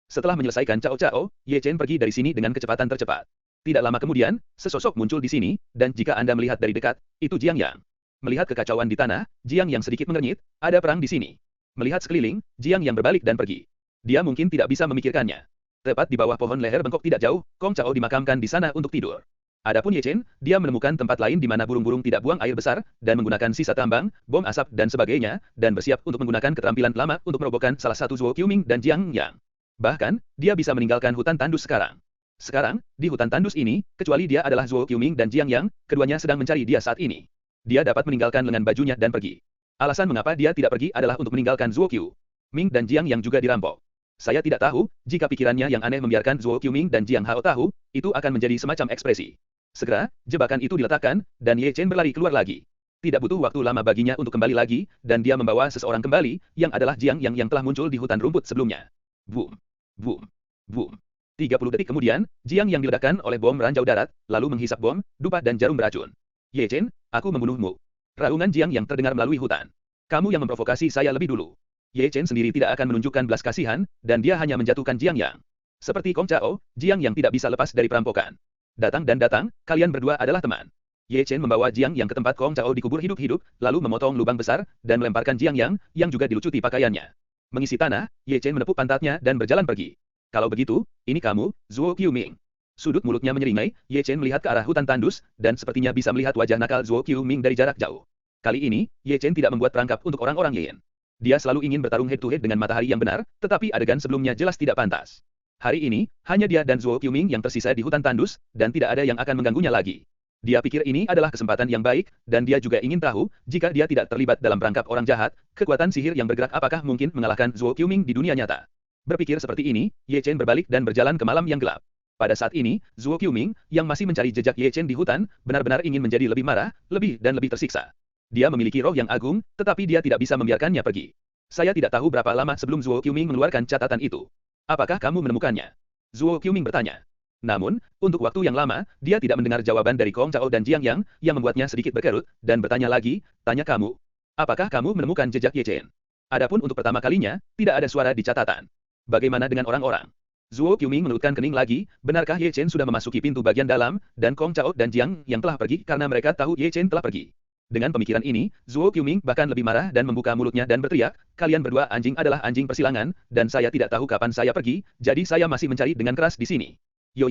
Setelah menyelesaikan Chao Chao, Ye Chen pergi dari sini dengan kecepatan tercepat. Tidak lama kemudian, sesosok muncul di sini, dan jika Anda melihat dari dekat, itu Jiang Yang. Melihat kekacauan di tanah, Jiang Yang sedikit mengernyit, ada perang di sini. Melihat sekeliling, Jiang Yang berbalik dan pergi. Dia mungkin tidak bisa memikirkannya. Tepat di bawah pohon leher bengkok tidak jauh, Kong Chao dimakamkan di sana untuk tidur. Adapun Ye Chen, dia menemukan tempat lain di mana burung-burung tidak buang air besar, dan menggunakan sisa tambang, bom asap dan sebagainya, dan bersiap untuk menggunakan keterampilan lama untuk merobohkan salah satu Zhuo Quming dan Jiang Yang. Bahkan, dia bisa meninggalkan hutan tandus sekarang. Sekarang, di hutan tandus ini, kecuali dia adalah Zhuo Quming dan Jiang Yang, keduanya sedang mencari dia saat ini. Dia dapat meninggalkan lengan bajunya dan pergi. Alasan mengapa dia tidak pergi adalah untuk meninggalkan Zhuo Quming dan Jiang Yang juga dirampok. Saya tidak tahu, jika pikirannya yang aneh membiarkan Zhuo Quming dan Jiang Hao tahu, itu akan menjadi semacam ekspresi. Segera, jebakan itu diletakkan, dan Ye Chen berlari keluar lagi. Tidak butuh waktu lama baginya untuk kembali lagi, dan dia membawa seseorang kembali, yang adalah Jiang Yang telah muncul di hutan rumput sebelumnya. Boom, boom, boom. 30 detik kemudian, Jiang Yang diledakkan oleh bom ranjau darat, lalu menghisap bom, dupa dan jarum beracun. Ye Chen, aku membunuhmu. Raungan Jiang Yang terdengar melalui hutan. Kamu yang memprovokasi saya lebih dulu. Ye Chen sendiri tidak akan menunjukkan belas kasihan, dan dia hanya menjatuhkan Jiang Yang. Seperti Kong Chao, Jiang yang tidak bisa lepas dari perampokan. Datang dan datang, kalian berdua adalah teman. Ye Chen membawa Jiang Yang ke tempat Kong Chao dikubur hidup-hidup, lalu memotong lubang besar, dan melemparkan Jiang yang juga dilucuti pakaiannya. Mengisi tanah, Ye Chen menepuk pantatnya dan berjalan pergi. Kalau begitu, ini kamu, Zuo Qiuming. Sudut mulutnya menyeringai, Ye Chen melihat ke arah hutan tandus, dan sepertinya bisa melihat wajah nakal Zuo Qiuming dari jarak jauh. Kali ini, Ye Chen tidak membuat perangkap untuk orang-orang Yen. Dia selalu ingin bertarung head-to-head dengan matahari yang benar, tetapi adegan sebelumnya jelas tidak pantas. Hari ini, hanya dia dan Zuo Qiuming yang tersisa di hutan tandus, dan tidak ada yang akan mengganggunya lagi. Dia pikir ini adalah kesempatan yang baik, dan dia juga ingin tahu, jika dia tidak terlibat dalam perangkap orang jahat, kekuatan sihir yang bergerak apakah mungkin mengalahkan Zuo Qiuming di dunia nyata. Berpikir seperti ini, Ye Chen berbalik dan berjalan ke malam yang gelap. Pada saat ini, Zuo Qiuming, yang masih mencari jejak Ye Chen di hutan, benar-benar ingin menjadi lebih marah, lebih dan lebih tersiksa. Dia memiliki roh yang agung, tetapi dia tidak bisa membiarkannya pergi. Saya tidak tahu berapa lama sebelum Zuo Qiuming mengeluarkan catatan itu. Apakah kamu menemukannya? Zuo Qiuming bertanya. Namun, untuk waktu yang lama, dia tidak mendengar jawaban dari Kong Chao dan Jiang yang membuatnya sedikit berkerut, dan bertanya lagi, tanya kamu. Apakah kamu menemukan jejak Ye Chen? Adapun untuk pertama kalinya, tidak ada suara di catatan. Bagaimana dengan orang-orang? Zuo Qiuming mengerutkan kening lagi, benarkah Ye Chen sudah memasuki pintu bagian dalam, dan Kong Chao dan Jiang yang telah pergi karena mereka tahu Ye Chen telah pergi. Dengan pemikiran ini, Zuo Qiuming bahkan lebih marah dan membuka mulutnya dan berteriak, kalian berdua anjing adalah anjing persilangan, dan saya tidak tahu kapan saya pergi, jadi saya masih mencari dengan keras di sini. Yo.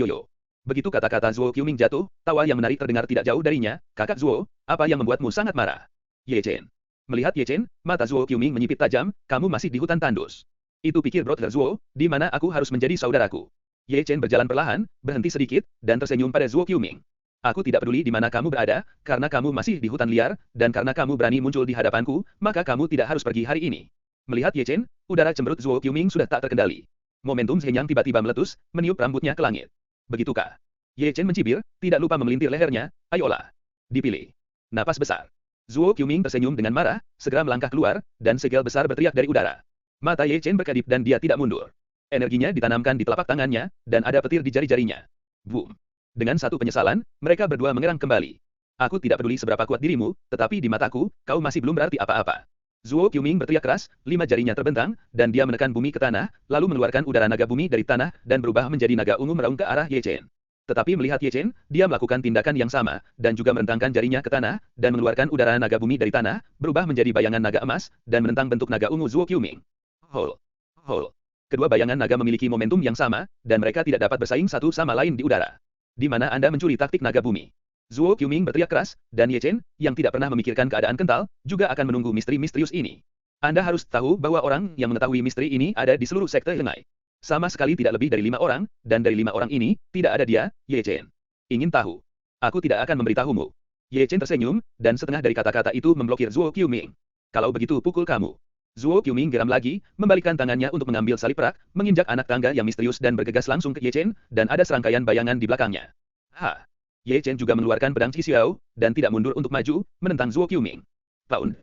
Begitu kata-kata Zuo Qiuming jatuh, tawa yang menarik terdengar tidak jauh darinya, kakak Zuo, apa yang membuatmu sangat marah? Ye Chen. Melihat Ye Chen, mata Zuo Qiuming menyipit tajam, kamu masih di hutan tandus. Itu pikir Brother Zuo, di mana aku harus menjadi saudaraku. Ye Chen berjalan perlahan, berhenti sedikit, dan tersenyum pada Zuo Qiuming. Aku tidak peduli di mana kamu berada, karena kamu masih di hutan liar, dan karena kamu berani muncul di hadapanku, maka kamu tidak harus pergi hari ini. Melihat Ye Chen, udara cemberut Zuo Qiuming sudah tak terkendali. Momentum Shenyang tiba-tiba meletus, meniup rambutnya ke langit. Begitukah? Ye Chen mencibir, tidak lupa memelintir lehernya, ayolah. Dipilih. Napas besar. Zuo Qiuming tersenyum dengan marah, segera melangkah keluar, dan segel besar berteriak dari udara. Mata Ye Chen berkedip dan dia tidak mundur. Energinya ditanamkan di telapak tangannya, dan ada petir di jari-jarinya. Boom. Dengan satu penyesalan, mereka berdua mengerang kembali. Aku tidak peduli seberapa kuat dirimu, tetapi di mataku, kau masih belum berarti apa-apa. Zuo Qiuming berteriak keras, 5 jarinya terbentang, dan dia menekan bumi ke tanah, lalu mengeluarkan udara naga bumi dari tanah, dan berubah menjadi naga ungu meraung ke arah Ye Chen. Tetapi melihat Ye Chen, dia melakukan tindakan yang sama, dan juga merentangkan jarinya ke tanah, dan mengeluarkan udara naga bumi dari tanah, berubah menjadi bayangan naga emas, dan menentang bentuk naga ungu Zuo Qiuming. Hol. Kedua bayangan naga memiliki momentum yang sama, dan mereka tidak dapat bersaing satu sama lain di udara. Di mana Anda mencuri taktik naga bumi? Zuo Qiuming berteriak keras, dan Ye Chen, yang tidak pernah memikirkan keadaan kental, juga akan menunggu misteri misterius ini. Anda harus tahu bahwa orang yang mengetahui misteri ini ada di seluruh sekte Hengai. Sama sekali tidak lebih dari 5 orang, dan dari 5 orang ini, tidak ada dia, Ye Chen. Ingin tahu? Aku tidak akan memberitahumu. Ye Chen tersenyum, dan setengah dari kata-kata itu memblokir Zuo Qiuming. Kalau begitu pukul kamu. Zuo Qiuming geram lagi, membalikkan tangannya untuk mengambil salib perak, menginjak anak tangga yang misterius dan bergegas langsung ke Ye Chen, dan ada serangkaian bayangan di belakangnya. Ye Chen juga mengeluarkan pedang Xiao, dan tidak mundur untuk maju, menentang Zuo Qiuming. Pound.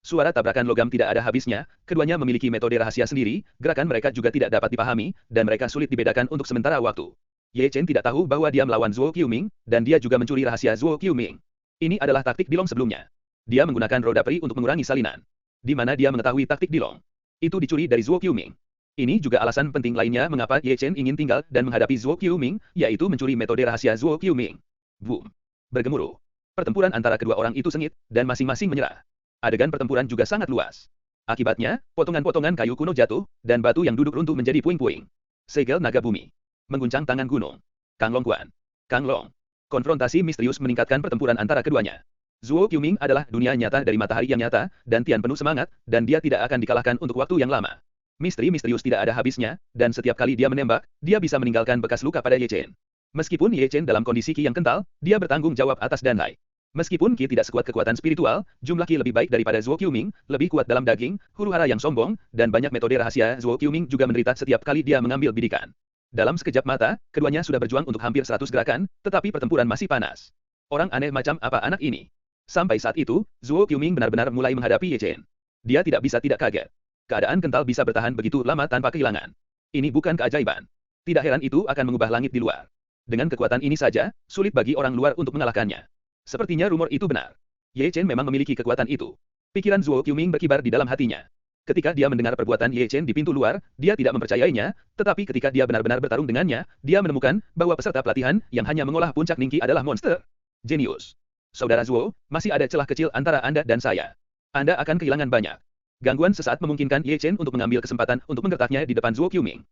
Suara tabrakan logam tidak ada habisnya, keduanya memiliki metode rahasia sendiri, gerakan mereka juga tidak dapat dipahami, dan mereka sulit dibedakan untuk sementara waktu. Ye Chen tidak tahu bahwa dia melawan Zuo Qiuming, dan dia juga mencuri rahasia Zuo Qiuming. Ini adalah taktik Dilong sebelumnya. Dia menggunakan roda peri untuk mengurangi salinan. Di mana dia mengetahui taktik Dilong? Itu dicuri dari Zuo Qiuming. Ini juga alasan penting lainnya mengapa Ye Chen ingin tinggal dan menghadapi Zuo Qiuming, yaitu mencuri metode rahasia Zuo Qiuming. Boom. Bergemuruh. Pertempuran antara kedua orang itu sengit, dan masing-masing menyerah. Adegan pertempuran juga sangat luas. Akibatnya, potongan-potongan kayu kuno jatuh, dan batu yang duduk runtuh menjadi puing-puing. Segel naga bumi. Mengguncang tangan gunung. Kang Long Quan. Kang Long. Konfrontasi misterius meningkatkan pertempuran antara keduanya. Zuo Qiuming adalah dunia nyata dari matahari yang nyata, dan Tian penuh semangat, dan dia tidak akan dikalahkan untuk waktu yang lama. Misteri misterius tidak ada habisnya, dan setiap kali dia menembak, dia bisa meninggalkan bekas luka pada Ye Chen. Meskipun Ye Chen dalam kondisi Qi yang kental, dia bertanggung jawab atas Dan Hai. Meskipun Qi tidak sekuat kekuatan spiritual, jumlah Qi lebih baik daripada Zuo Qiuming, lebih kuat dalam daging, huru-hara yang sombong, dan banyak metode rahasia Zuo Qiuming juga menderita setiap kali dia mengambil bidikan. Dalam sekejap mata, keduanya sudah berjuang untuk hampir 100 gerakan, tetapi pertempuran masih panas. Orang aneh macam apa anak ini? Sampai saat itu, Zuo Qiuming benar-benar mulai menghadapi Ye Chen. Dia tidak bisa tidak kaget. Keadaan kental bisa bertahan begitu lama tanpa kehilangan. Ini bukan keajaiban. Tidak heran itu akan mengubah langit di luar. Dengan kekuatan ini saja, sulit bagi orang luar untuk mengalahkannya. Sepertinya rumor itu benar. Ye Chen memang memiliki kekuatan itu. Pikiran Zuo Qiuming berkibar di dalam hatinya. Ketika dia mendengar perbuatan Ye Chen di pintu luar, dia tidak mempercayainya, tetapi ketika dia benar-benar bertarung dengannya, dia menemukan bahwa peserta pelatihan yang hanya mengolah puncak Ningqi adalah monster. Jenius. Saudara Zuo, masih ada celah kecil antara Anda dan saya. Anda akan kehilangan banyak. Gangguan sesaat memungkinkan Ye Chen untuk mengambil kesempatan untuk menggertaknya di depan Zuo Qiuming.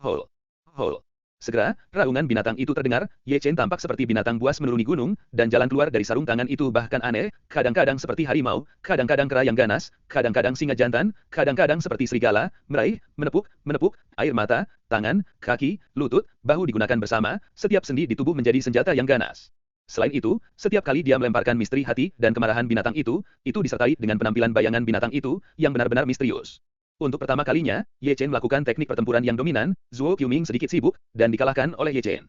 Hol. Hol. Segera, raungan binatang itu terdengar, Ye Chen tampak seperti binatang buas menuruni gunung, dan jalan keluar dari sarung tangan itu bahkan aneh, kadang-kadang seperti harimau, kadang-kadang kera yang ganas, kadang-kadang singa jantan, kadang-kadang seperti serigala, meraih, menepuk, air mata, tangan, kaki, lutut, bahu digunakan bersama, setiap sendi di tubuh menjadi senjata yang ganas. Selain itu, setiap kali dia melemparkan misteri hati dan kemarahan binatang itu disertai dengan penampilan bayangan binatang itu, yang benar-benar misterius. Untuk pertama kalinya, Ye Chen melakukan teknik pertempuran yang dominan, Zuo Qiuming sedikit sibuk, dan dikalahkan oleh Ye Chen.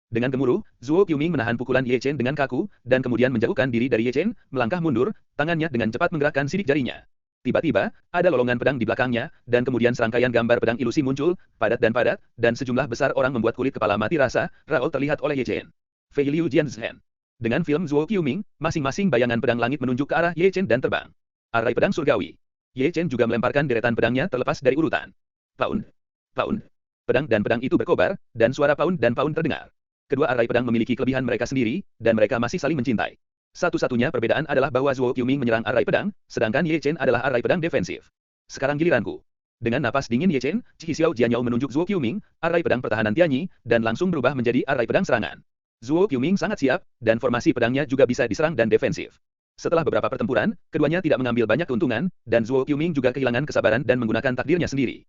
Dengan gemuruh, Zuo Qiuming menahan pukulan Ye Chen dengan kaku, dan kemudian menjauhkan diri dari Ye Chen, melangkah mundur, tangannya dengan cepat menggerakkan sidik jarinya. Tiba-tiba, ada lolongan pedang di belakangnya, dan kemudian serangkaian gambar pedang ilusi muncul, padat, dan sejumlah besar orang membuat kulit kepala mati rasa, raol terlihat oleh Ye Chen. Fei Liu Jianzhen. Dengan film Zuo Qiuming, masing-masing bayangan pedang langit menunjuk ke arah Ye Chen dan terbang. Arai pedang surgawi. Ye Chen juga melemparkan deretan pedangnya terlepas dari urutan. Pound. Pound. Pedang dan pedang itu berkobar, dan suara pound dan pound terdengar. Kedua arai pedang memiliki kelebihan mereka sendiri, dan mereka masih saling mencintai. Satu-satunya perbedaan adalah bahwa Zuo Qiuming menyerang arai pedang, sedangkan Ye Chen adalah arai pedang defensif. Sekarang giliranku. Dengan napas dingin Ye Chen, Qi Xiao Jianyao menunjuk Zuo Qiuming, arai pedang pertahanan Tianyi, dan langsung berubah menjadi arai pedang serangan. Zuo Qiuming sangat siap, dan formasi pedangnya juga bisa diserang dan defensif. Setelah beberapa pertempuran, keduanya tidak mengambil banyak keuntungan, dan Zuo Qiuming juga kehilangan kesabaran dan menggunakan takdirnya sendiri.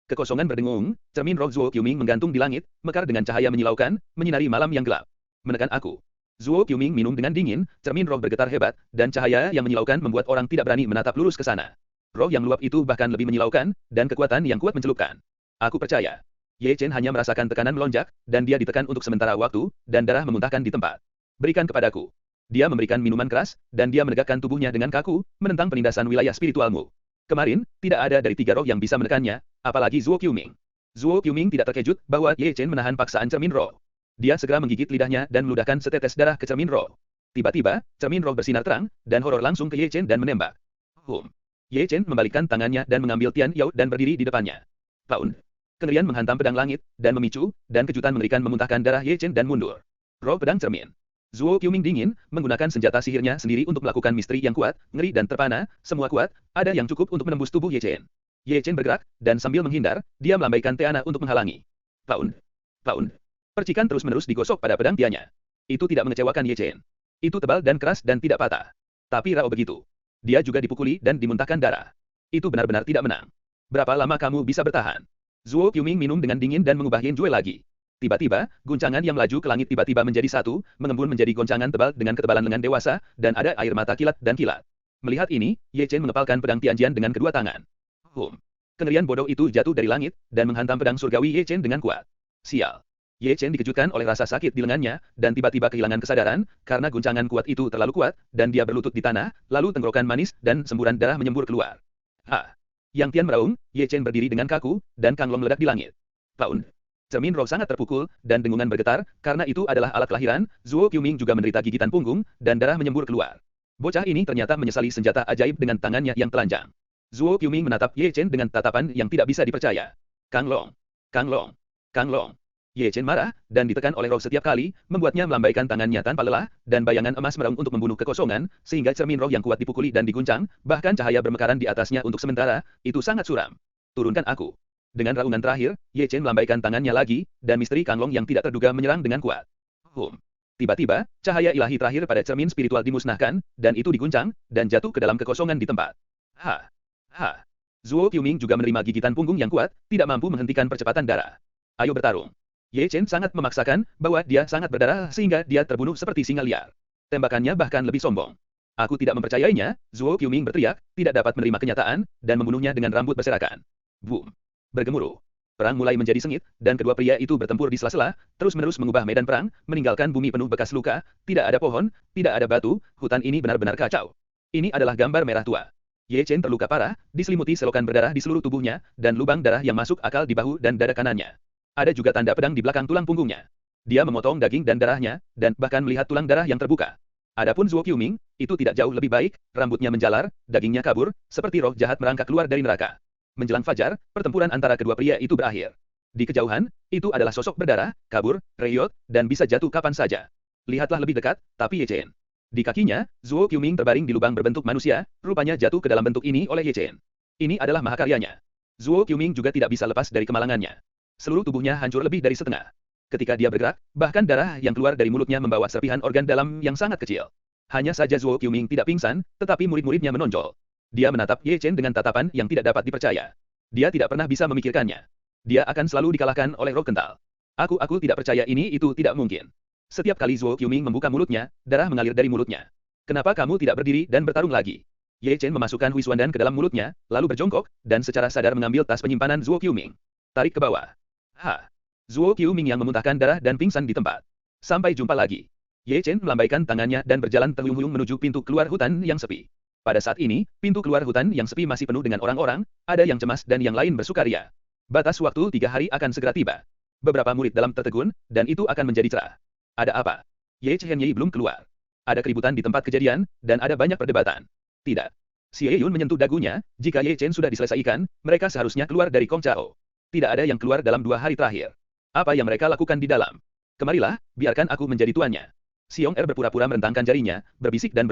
Kekosongan berdengung, cermin roh Zuo Qiuming menggantung di langit, mekar dengan cahaya menyilaukan, menyinari malam yang gelap. Menekan aku. Zuo Qiuming minum dengan dingin, cermin roh bergetar hebat, dan cahaya yang menyilaukan membuat orang tidak berani menatap lurus ke sana. Roh yang luap itu bahkan lebih menyilaukan, dan kekuatan yang kuat mencelupkan. Aku percaya. Ye Chen hanya merasakan tekanan melonjak, dan dia ditekan untuk sementara waktu, dan darah memuntahkan di tempat. Berikan kepadaku. Dia memberikan minuman keras, dan dia menegakkan tubuhnya dengan kaku, menentang penindasan wilayah spiritualmu. Kemarin, tidak ada dari tiga roh yang bisa menekannya, apalagi Zuo Qiuming. Zuo Qiuming tidak terkejut bahwa Ye Chen menahan paksaan cermin roh. Dia segera menggigit lidahnya dan meludahkan setetes darah ke cermin roh. Tiba-tiba, cermin roh bersinar terang, dan horor langsung ke Ye Chen dan menembak. Ye Chen membalikkan tangannya dan mengambil Tian Yao dan berdiri di depannya. Pound. Kengerian menghantam pedang langit, dan memicu, dan kejutan mengerikan memuntahkan darah Ye Chen dan mundur. Roh pedang cermin. Zuo Qiuming dingin, menggunakan senjata sihirnya sendiri untuk melakukan misteri yang kuat, ngeri dan terpana, semua kuat, ada yang cukup untuk menembus tubuh Ye Chen. Ye Chen bergerak, dan sambil menghindar, dia melambaikan Teana untuk menghalangi. Pound. Pound. Percikan terus-menerus digosok pada pedang tianya. Itu tidak mengecewakan Ye Chen. Itu tebal dan keras dan tidak patah. Tapi rao begitu. Dia juga dipukuli dan dimuntahkan darah. Itu benar-benar tidak menang. Berapa lama kamu bisa bertahan? Zuo Qiuming minum dengan dingin dan mengubah Yin Jue lagi. Tiba-tiba, guncangan yang melaju ke langit tiba-tiba menjadi satu, mengembun menjadi goncangan tebal dengan ketebalan lengan dewasa, dan ada air mata kilat dan kilat. Melihat ini, Ye Chen mengepalkan pedang Tianjian dengan kedua tangan. Kengerian bodoh itu jatuh dari langit, dan menghantam pedang surgawi Ye Chen dengan kuat. Sial. Ye Chen dikejutkan oleh rasa sakit di lengannya, dan tiba-tiba kehilangan kesadaran, karena guncangan kuat itu terlalu kuat, dan dia berlutut di tanah, lalu tenggorokan manis, dan semburan darah menyembur keluar. Yang Tian meraung, Ye Chen berdiri dengan kaku, dan Kang Long meledak di langit. Pound. Cermin roh sangat terpukul, dan dengungan bergetar, karena itu adalah alat kelahiran, Zuo Qiuming juga menderita gigitan punggung, dan darah menyembur keluar. Bocah ini ternyata menyesali senjata ajaib dengan tangannya yang telanjang. Zuo Qiuming menatap Ye Chen dengan tatapan yang tidak bisa dipercaya. Kang Long. Kang Long. Kang Long. Ye Chen marah, dan ditekan oleh roh setiap kali, membuatnya melambaikan tangannya tanpa lelah, dan bayangan emas meraung untuk membunuh kekosongan, sehingga cermin roh yang kuat dipukuli dan diguncang, bahkan cahaya bermekaran di atasnya untuk sementara, itu sangat suram. Turunkan aku. Dengan raungan terakhir, Ye Chen melambaikan tangannya lagi, dan misteri Kang Long yang tidak terduga menyerang dengan kuat. Tiba-tiba, cahaya ilahi terakhir pada cermin spiritual dimusnahkan, dan itu diguncang, dan jatuh ke dalam kekosongan di tempat. Zuo Qiuming juga menerima gigitan punggung yang kuat, tidak mampu menghentikan percepatan darah. Ayo bertarung. Ye Chen sangat memaksakan, bahwa dia sangat berdarah sehingga dia terbunuh seperti singa liar. Tembakannya bahkan lebih sombong. Aku tidak mempercayainya, Zuo Qiuming berteriak, tidak dapat menerima kenyataan, dan membunuhnya dengan rambut berserakan. Boom. Bergemuruh. Perang mulai menjadi sengit, dan kedua pria itu bertempur di sela-sela, terus-menerus mengubah medan perang, meninggalkan bumi penuh bekas luka, tidak ada pohon, tidak ada batu, hutan ini benar-benar kacau. Ini adalah gambar merah tua. Ye Chen terluka parah, diselimuti selokan berdarah di seluruh tubuhnya, dan lubang darah yang masuk akal di bahu dan dada kanannya. Ada juga tanda pedang di belakang tulang punggungnya. Dia memotong daging dan darahnya, dan bahkan melihat tulang darah yang terbuka. Adapun Zuo Qiuming, itu tidak jauh lebih baik, rambutnya menjalar, dagingnya kabur, seperti roh jahat merangkak keluar dari neraka. Menjelang fajar, pertempuran antara kedua pria itu berakhir. Di kejauhan, itu adalah sosok berdarah, kabur, reyot, dan bisa jatuh kapan saja. Lihatlah lebih dekat, tapi Ye Chen. Di kakinya, Zuo Qiuming terbaring di lubang berbentuk manusia, rupanya jatuh ke dalam bentuk ini oleh Ye Chen. Ini adalah mahakaryanya. Zuo Qiuming juga tidak bisa lepas dari kemalangannya. Seluruh tubuhnya hancur lebih dari setengah. Ketika dia bergerak, bahkan darah yang keluar dari mulutnya membawa serpihan organ dalam yang sangat kecil. Hanya saja Zuo Qiuming tidak pingsan, tetapi murid-muridnya menonjol. Dia menatap Ye Chen dengan tatapan yang tidak dapat dipercaya. Dia tidak pernah bisa memikirkannya. Dia akan selalu dikalahkan oleh roh kental. Aku tidak percaya itu tidak mungkin. Setiap kali Zuo Qiuming membuka mulutnya, darah mengalir dari mulutnya. Kenapa kamu tidak berdiri dan bertarung lagi? Ye Chen memasukkan Huisuandan ke dalam mulutnya, lalu berjongkok, dan secara sadar mengambil tas penyimpanan Zuo Qiuming. Tarik ke bawah. Zuo Qiuming yang memuntahkan darah dan pingsan di tempat. Sampai jumpa lagi. Ye Chen melambaikan tangannya dan berjalan terhuyung-huyung menuju pintu keluar hutan yang sepi. Pada saat ini, pintu keluar hutan yang sepi masih penuh dengan orang-orang, ada yang cemas dan yang lain bersukaria. Batas waktu 3 hari akan segera tiba. Beberapa murid dalam tertegun, dan itu akan menjadi cerah. Ada apa? Ye Chen belum keluar. Ada keributan di tempat kejadian, dan ada banyak perdebatan. Tidak. Xie Yun menyentuh dagunya, jika Ye Chen sudah diselesaikan, mereka seharusnya keluar dari Kong Chao. Tidak ada yang keluar dalam 2 hari terakhir. Apa yang mereka lakukan di dalam? Kemarilah, biarkan aku menjadi tuannya. Xiong Er berpura-pura merentangkan jarinya, berbisik, dan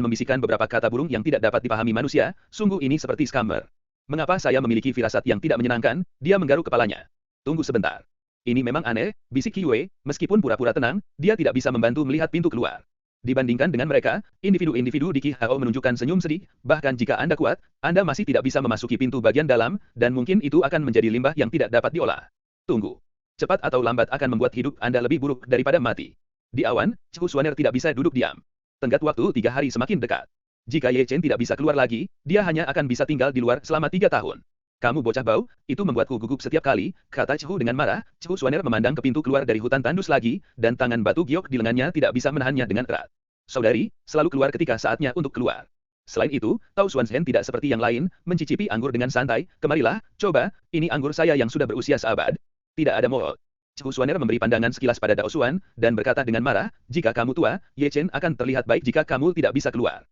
membisikkan beberapa kata burung yang tidak dapat dipahami manusia, sungguh ini seperti scammer. Mengapa saya memiliki firasat yang tidak menyenangkan? Dia menggaruk kepalanya. Tunggu sebentar. Ini memang aneh, bisik Qi Wei, meskipun pura-pura tenang, dia tidak bisa membantu melihat pintu keluar. Dibandingkan dengan mereka, individu-individu di Qi Hao menunjukkan senyum sedih, bahkan jika Anda kuat, Anda masih tidak bisa memasuki pintu bagian dalam, dan mungkin itu akan menjadi limbah yang tidak dapat diolah. Tunggu. Cepat atau lambat akan membuat hidup Anda lebih buruk daripada mati. Di awan, Chu Xuaner tidak bisa duduk diam. Tenggat waktu 3 hari semakin dekat. Jika Ye Chen tidak bisa keluar lagi, dia hanya akan bisa tinggal di luar selama 3 tahun. Kamu bocah bau, itu membuatku gugup setiap kali, kata Chu dengan marah. Chu Xuaner memandang ke pintu keluar dari hutan tandus lagi, dan tangan batu giok di lengannya tidak bisa menahannya dengan erat. Saudari, selalu keluar ketika saatnya untuk keluar. Selain itu, Tao Xuanzhen tidak seperti yang lain, mencicipi anggur dengan santai. Kemarilah, coba, ini anggur saya yang sudah berusia seabad. Tidak ada mood. Chu Xuaner memberi pandangan sekilas pada Dao Xuan, dan berkata dengan marah, jika kamu tua, Ye Chen akan terlihat baik jika kamu tidak bisa keluar.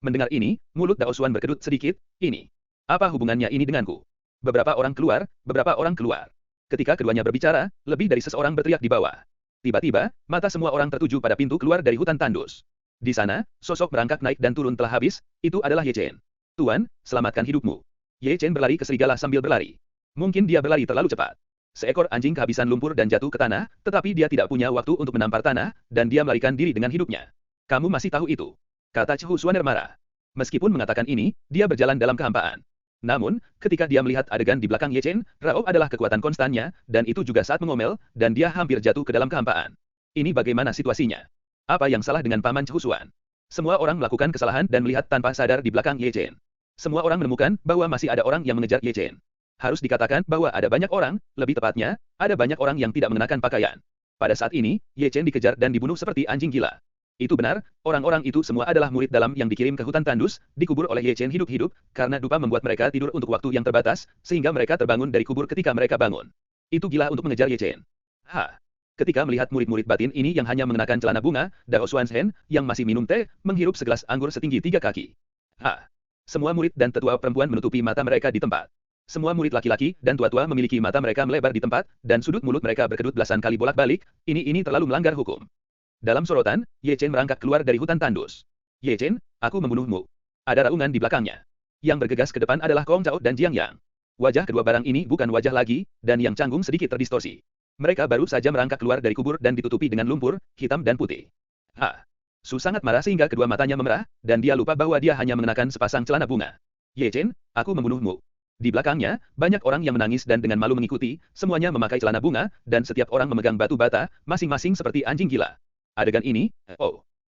Mendengar ini, mulut Dao Xuan berkedut sedikit, ini. Apa hubungannya ini denganku? Beberapa orang keluar. Ketika keduanya berbicara, lebih dari seseorang berteriak di bawah. Tiba-tiba, mata semua orang tertuju pada pintu keluar dari hutan tandus. Di sana, sosok merangkak naik dan turun telah habis, itu adalah Ye Chen. Tuan, selamatkan hidupmu. Ye Chen berlari ke serigala sambil berlari. Mungkin dia berlari terlalu cepat. Seekor anjing kehabisan lumpur dan jatuh ke tanah, tetapi dia tidak punya waktu untuk menampar tanah, dan dia melarikan diri dengan hidupnya. Kamu masih tahu itu? Kata Chu Xuaner marah. Meskipun mengatakan ini, dia berjalan dalam kehampaan. Namun, ketika dia melihat adegan di belakang Ye Chen, Rao adalah kekuatan konstannya, dan itu juga saat mengomel, dan dia hampir jatuh ke dalam kehampaan. Ini bagaimana situasinya? Apa yang salah dengan Paman Chu Xuan? Semua orang melakukan kesalahan dan melihat tanpa sadar di belakang Ye Chen. Semua orang menemukan bahwa masih ada orang yang mengejar Ye Chen. Harus dikatakan bahwa ada banyak orang, lebih tepatnya, ada banyak orang yang tidak mengenakan pakaian. Pada saat ini, Ye Chen dikejar dan dibunuh seperti anjing gila. Itu benar, orang-orang itu semua adalah murid dalam yang dikirim ke hutan tandus, dikubur oleh Ye Chen hidup-hidup, karena dupa membuat mereka tidur untuk waktu yang terbatas, sehingga mereka terbangun dari kubur ketika mereka bangun. Itu gila untuk mengejar Ye Chen. Ketika melihat murid-murid batin ini yang hanya mengenakan celana bunga, Dao Xuanzhen, yang masih minum teh, menghirup segelas anggur setinggi 3 kaki. Semua murid dan tetua perempuan menutupi mata mereka di tempat. Semua murid laki-laki dan tua-tua memiliki mata mereka melebar di tempat, dan sudut mulut mereka berkedut belasan kali bolak-balik, ini terlalu melanggar hukum. Dalam sorotan, Ye Chen merangkak keluar dari hutan tandus. Ye Chen, aku membunuhmu. Ada raungan di belakangnya. Yang bergegas ke depan adalah Kong Chao dan Jiang Yang. Wajah kedua barang ini bukan wajah lagi, dan yang canggung sedikit terdistorsi. Mereka baru saja merangkak keluar dari kubur dan ditutupi dengan lumpur, hitam dan putih. Su sangat marah sehingga kedua matanya memerah, dan dia lupa bahwa dia hanya mengenakan sepasang celana bunga. Ye Chen, aku membunuhmu. Di belakangnya, banyak orang yang menangis dan dengan malu mengikuti, semuanya memakai celana bunga, dan setiap orang memegang batu bata, masing-masing seperti anjing gila. Adegan ini,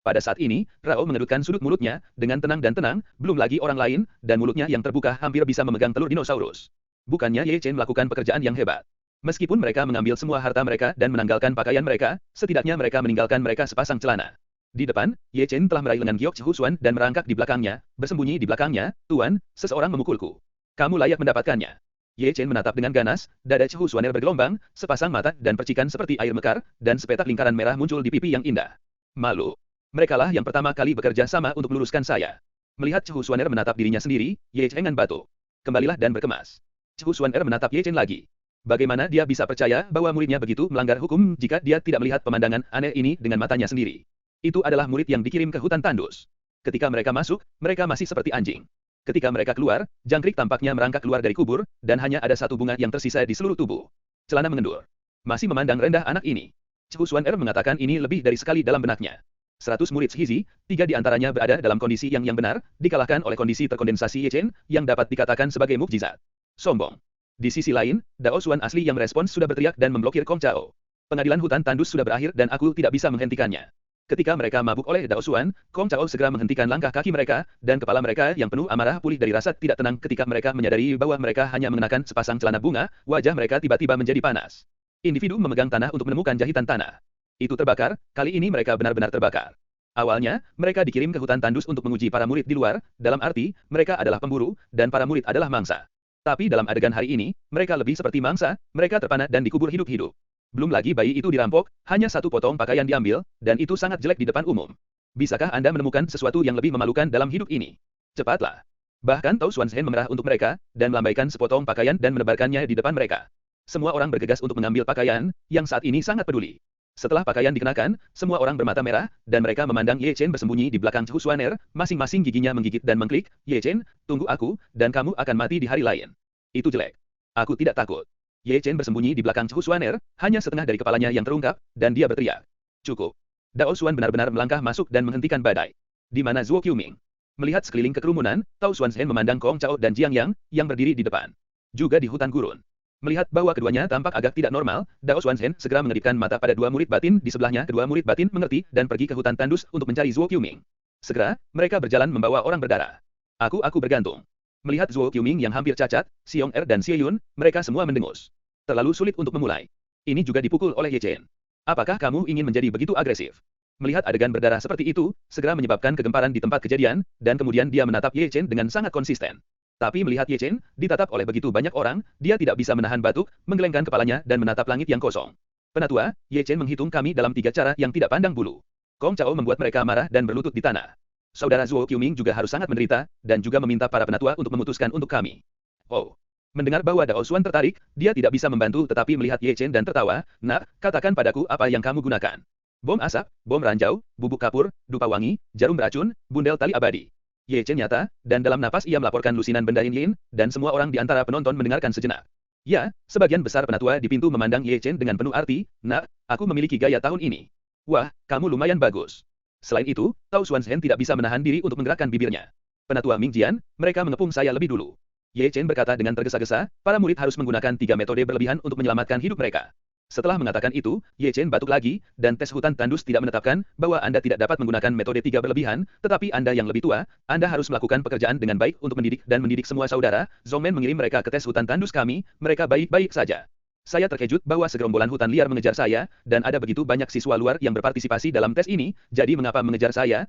pada saat ini, Rao mengedutkan sudut mulutnya, dengan tenang dan tenang, belum lagi orang lain, dan mulutnya yang terbuka hampir bisa memegang telur dinosaurus. Bukannya Ye Chen melakukan pekerjaan yang hebat. Meskipun mereka mengambil semua harta mereka dan menanggalkan pakaian mereka, setidaknya mereka meninggalkan mereka sepasang celana. Di depan, Ye Chen telah meraih lengan Giok Chu Xuan dan merangkak di belakangnya, bersembunyi di belakangnya, Tuan, seseorang memukulku. Kamu layak mendapatkannya. Ye Chen menatap dengan ganas, dada Chu Xuaner bergelombang, sepasang mata dan percikan seperti air mekar, dan sepetak lingkaran merah muncul di pipi yang indah. Malu. merekalah yang pertama kali bekerja sama untuk meluruskan saya. Melihat Chu Xuaner menatap dirinya sendiri, Ye Chen batuk. Kembalilah dan berkemas. Chu Xuaner menatap Ye Chen lagi. Bagaimana dia bisa percaya bahwa muridnya begitu melanggar hukum jika dia tidak melihat pemandangan aneh ini dengan matanya sendiri? Itu adalah murid yang dikirim ke hutan tandus. Ketika mereka masuk, mereka masih seperti anjing. Ketika mereka keluar, jangkrik tampaknya merangkak keluar dari kubur, dan hanya ada satu bunga yang tersisa di seluruh tubuh. Celana mengendur. Masih memandang rendah anak ini. Chu Xuaner mengatakan ini lebih dari sekali dalam benaknya. 100 murid Shizi, 3 di antaranya berada dalam kondisi yang benar, dikalahkan oleh kondisi terkondensasi Ye Chen, yang dapat dikatakan sebagai mukjizat. Sombong. Di sisi lain, Dao Xuan asli yang merespons sudah berteriak dan memblokir Kong Chao. Pengadilan hutan tandus sudah berakhir dan aku tidak bisa menghentikannya. Ketika mereka mabuk oleh Dao Xuan, Kong Chao segera menghentikan langkah kaki mereka, dan kepala mereka yang penuh amarah pulih dari rasa tidak tenang ketika mereka menyadari bahwa mereka hanya mengenakan sepasang celana bunga, wajah mereka tiba-tiba menjadi panas. Individu memegang tanah untuk menemukan jahitan tanah. Itu terbakar, kali ini mereka benar-benar terbakar. Awalnya, mereka dikirim ke hutan tandus untuk menguji para murid di luar, dalam arti, mereka adalah pemburu, dan para murid adalah mangsa. Tapi dalam adegan hari ini, mereka lebih seperti mangsa, mereka terpana dan dikubur hidup-hidup. Belum lagi bayi itu dirampok, hanya satu potong pakaian diambil, dan itu sangat jelek di depan umum. Bisakah Anda menemukan sesuatu yang lebih memalukan dalam hidup ini? Cepatlah. Bahkan Tao Xuanzhen memerah untuk mereka, dan melambaikan sepotong pakaian dan menebarkannya di depan mereka. Semua orang bergegas untuk mengambil pakaian, yang saat ini sangat peduli. Setelah pakaian dikenakan, semua orang bermata merah, dan mereka memandang Ye Chen bersembunyi di belakang Chu Xuaner, masing-masing giginya menggigit dan mengklik, Ye Chen, tunggu aku, dan kamu akan mati di hari lain. Itu jelek. Aku tidak takut. Ye Chen bersembunyi di belakang Chu Xuaner, hanya setengah dari kepalanya yang terungkap, dan dia berteriak. Cukup. Dao Xuan benar-benar melangkah masuk dan menghentikan badai. Di mana Zhuo Qiuming? Melihat sekeliling kekerumunan, Tao Xuanzhen memandang Kong Chao dan Jiang Yang, yang berdiri di depan. Juga di hutan gurun. Melihat bahwa keduanya tampak agak tidak normal, Dao Xuanzhen segera mengedipkan mata pada dua murid batin di sebelahnya. Kedua murid batin mengerti dan pergi ke hutan tandus untuk mencari Zhuo Qiuming. Segera, mereka berjalan membawa orang berdarah. Aku bergantung. Melihat Zhuo Qiuming yang hampir cacat, Xiong Er dan Xie Yun, mereka semua mendengus. Terlalu sulit untuk memulai. Ini juga dipukul oleh Ye Chen. Apakah kamu ingin menjadi begitu agresif? Melihat adegan berdarah seperti itu, segera menyebabkan kegemparan di tempat kejadian, dan kemudian dia menatap Ye Chen dengan sangat konsisten. Tapi melihat Ye Chen, ditatap oleh begitu banyak orang, dia tidak bisa menahan batuk, menggelengkan kepalanya dan menatap langit yang kosong. Penatua, Ye Chen menghitung kami dalam 3 cara yang tidak pandang bulu. Kong Chao membuat mereka marah dan berlutut di tanah. Saudara Zhuo Qiuming juga harus sangat menderita, dan juga meminta para penatua untuk memutuskan untuk kami. Oh. Mendengar bahwa Dao Xuan tertarik, dia tidak bisa membantu tetapi melihat Ye Chen dan tertawa, nak, katakan padaku apa yang kamu gunakan. Bom asap, bom ranjau, bubuk kapur, dupa wangi, jarum beracun, bundel tali abadi. Ye Chen nyata, dan dalam napas ia melaporkan lusinan benda Yin, dan semua orang di antara penonton mendengarkan sejenak. Ya, sebagian besar penatua di pintu memandang Ye Chen dengan penuh arti, nak, aku memiliki gaya tahun ini. Wah, kamu lumayan bagus. Selain itu, Tao Xuanzhen tidak bisa menahan diri untuk menggerakkan bibirnya. Penatua Ming Jian, mereka mengepung saya lebih dulu. Ye Chen berkata dengan tergesa-gesa, para murid harus menggunakan 3 metode berlebihan untuk menyelamatkan hidup mereka. Setelah mengatakan itu, Ye Chen batuk lagi, dan tes hutan tandus tidak menetapkan bahwa Anda tidak dapat menggunakan metode 3 berlebihan, tetapi Anda yang lebih tua, Anda harus melakukan pekerjaan dengan baik untuk mendidik dan mendidik semua saudara. Zhongmen mengirim mereka ke tes hutan tandus kami, mereka baik-baik saja. Saya terkejut bahwa segerombolan hutan liar mengejar saya, dan ada begitu banyak siswa luar yang berpartisipasi dalam tes ini, jadi mengapa mengejar saya?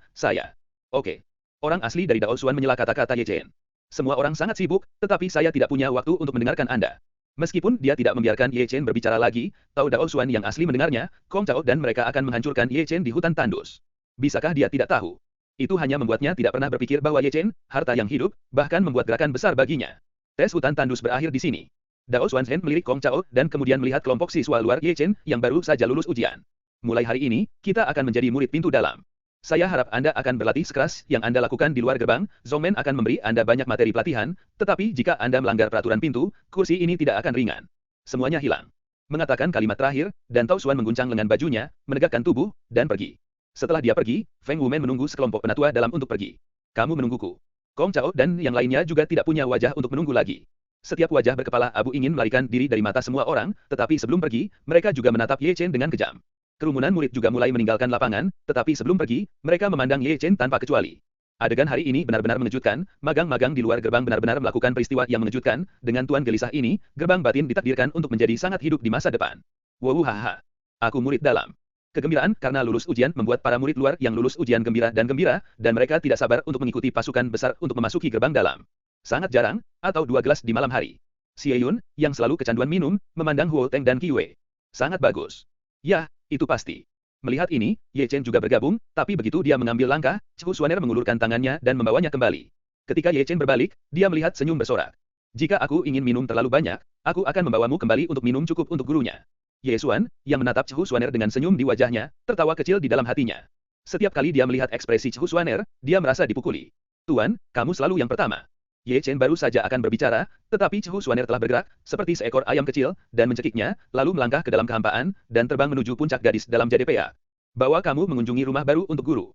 Oke. Orang asli dari Dao Xuan menyela kata-kata Ye Chen. Semua orang sangat sibuk, tetapi saya tidak punya waktu untuk mendengarkan Anda. Meskipun dia tidak membiarkan Ye Chen berbicara lagi, tahu Dao Xuan yang asli mendengarnya, Kong Chao dan mereka akan menghancurkan Ye Chen di hutan tandus. Bisakah dia tidak tahu? Itu hanya membuatnya tidak pernah berpikir bahwa Ye Chen, harta yang hidup, bahkan membuat gerakan besar baginya. Tes hutan tandus berakhir di sini. Dao Xuanzhen melirik Kong Chao dan kemudian melihat kelompok siswa luar Ye Chen yang baru saja lulus ujian. Mulai hari ini, kita akan menjadi murid pintu dalam. Saya harap Anda akan berlatih sekeras yang Anda lakukan di luar gerbang. Zhongmen akan memberi Anda banyak materi pelatihan, tetapi jika Anda melanggar peraturan pintu, kursi ini tidak akan ringan. Semuanya hilang. Mengatakan kalimat terakhir, dan Tao Xuan mengguncang lengan bajunya, menegakkan tubuh, dan pergi. Setelah dia pergi, Feng Wumen menunggu sekelompok penatua dalam untuk pergi. Kamu menungguku. Kong Chao dan yang lainnya juga tidak punya wajah untuk menunggu lagi. Setiap wajah berkepala abu ingin melarikan diri dari mata semua orang, tetapi sebelum pergi, mereka juga menatap Ye Chen dengan kejam. Kerumunan murid juga mulai meninggalkan lapangan, tetapi sebelum pergi, mereka memandang Ye Chen tanpa kecuali. Adegan hari ini benar-benar mengejutkan, magang-magang di luar gerbang benar-benar melakukan peristiwa yang mengejutkan, dengan tuan gelisah ini, gerbang batin ditakdirkan untuk menjadi sangat hidup di masa depan. Wow haha. Aku murid dalam. Kegembiraan karena lulus ujian membuat para murid luar yang lulus ujian gembira, dan mereka tidak sabar untuk mengikuti pasukan besar untuk memasuki gerbang dalam. Sangat jarang, atau 2 gelas di malam hari. Xie Yun, yang selalu kecanduan minum, memandang Huo Teng dan Qi Wei. Sangat bagus. Ya, itu pasti. Melihat ini, Ye Chen juga bergabung, tapi begitu dia mengambil langkah, Chu Xuaner mengulurkan tangannya dan membawanya kembali. Ketika Ye Chen berbalik, dia melihat senyum bersorak. Jika aku ingin minum terlalu banyak, aku akan membawamu kembali untuk minum cukup untuk gurunya. Ye Xuan, yang menatap Chu Xuaner dengan senyum di wajahnya, tertawa kecil di dalam hatinya. Setiap kali dia melihat ekspresi Chu Xuaner, dia merasa dipukuli. Tuan, kamu selalu yang pertama. Ye Chen baru saja akan berbicara, tetapi Chu Xuaner telah bergerak, seperti seekor ayam kecil, dan mencekiknya, lalu melangkah ke dalam kehampaan, dan terbang menuju puncak gadis dalam JDPA. Bawa kamu mengunjungi rumah baru untuk guru.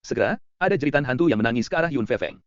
Segera, ada jeritan hantu yang menangis ke arah Yun Fefeng.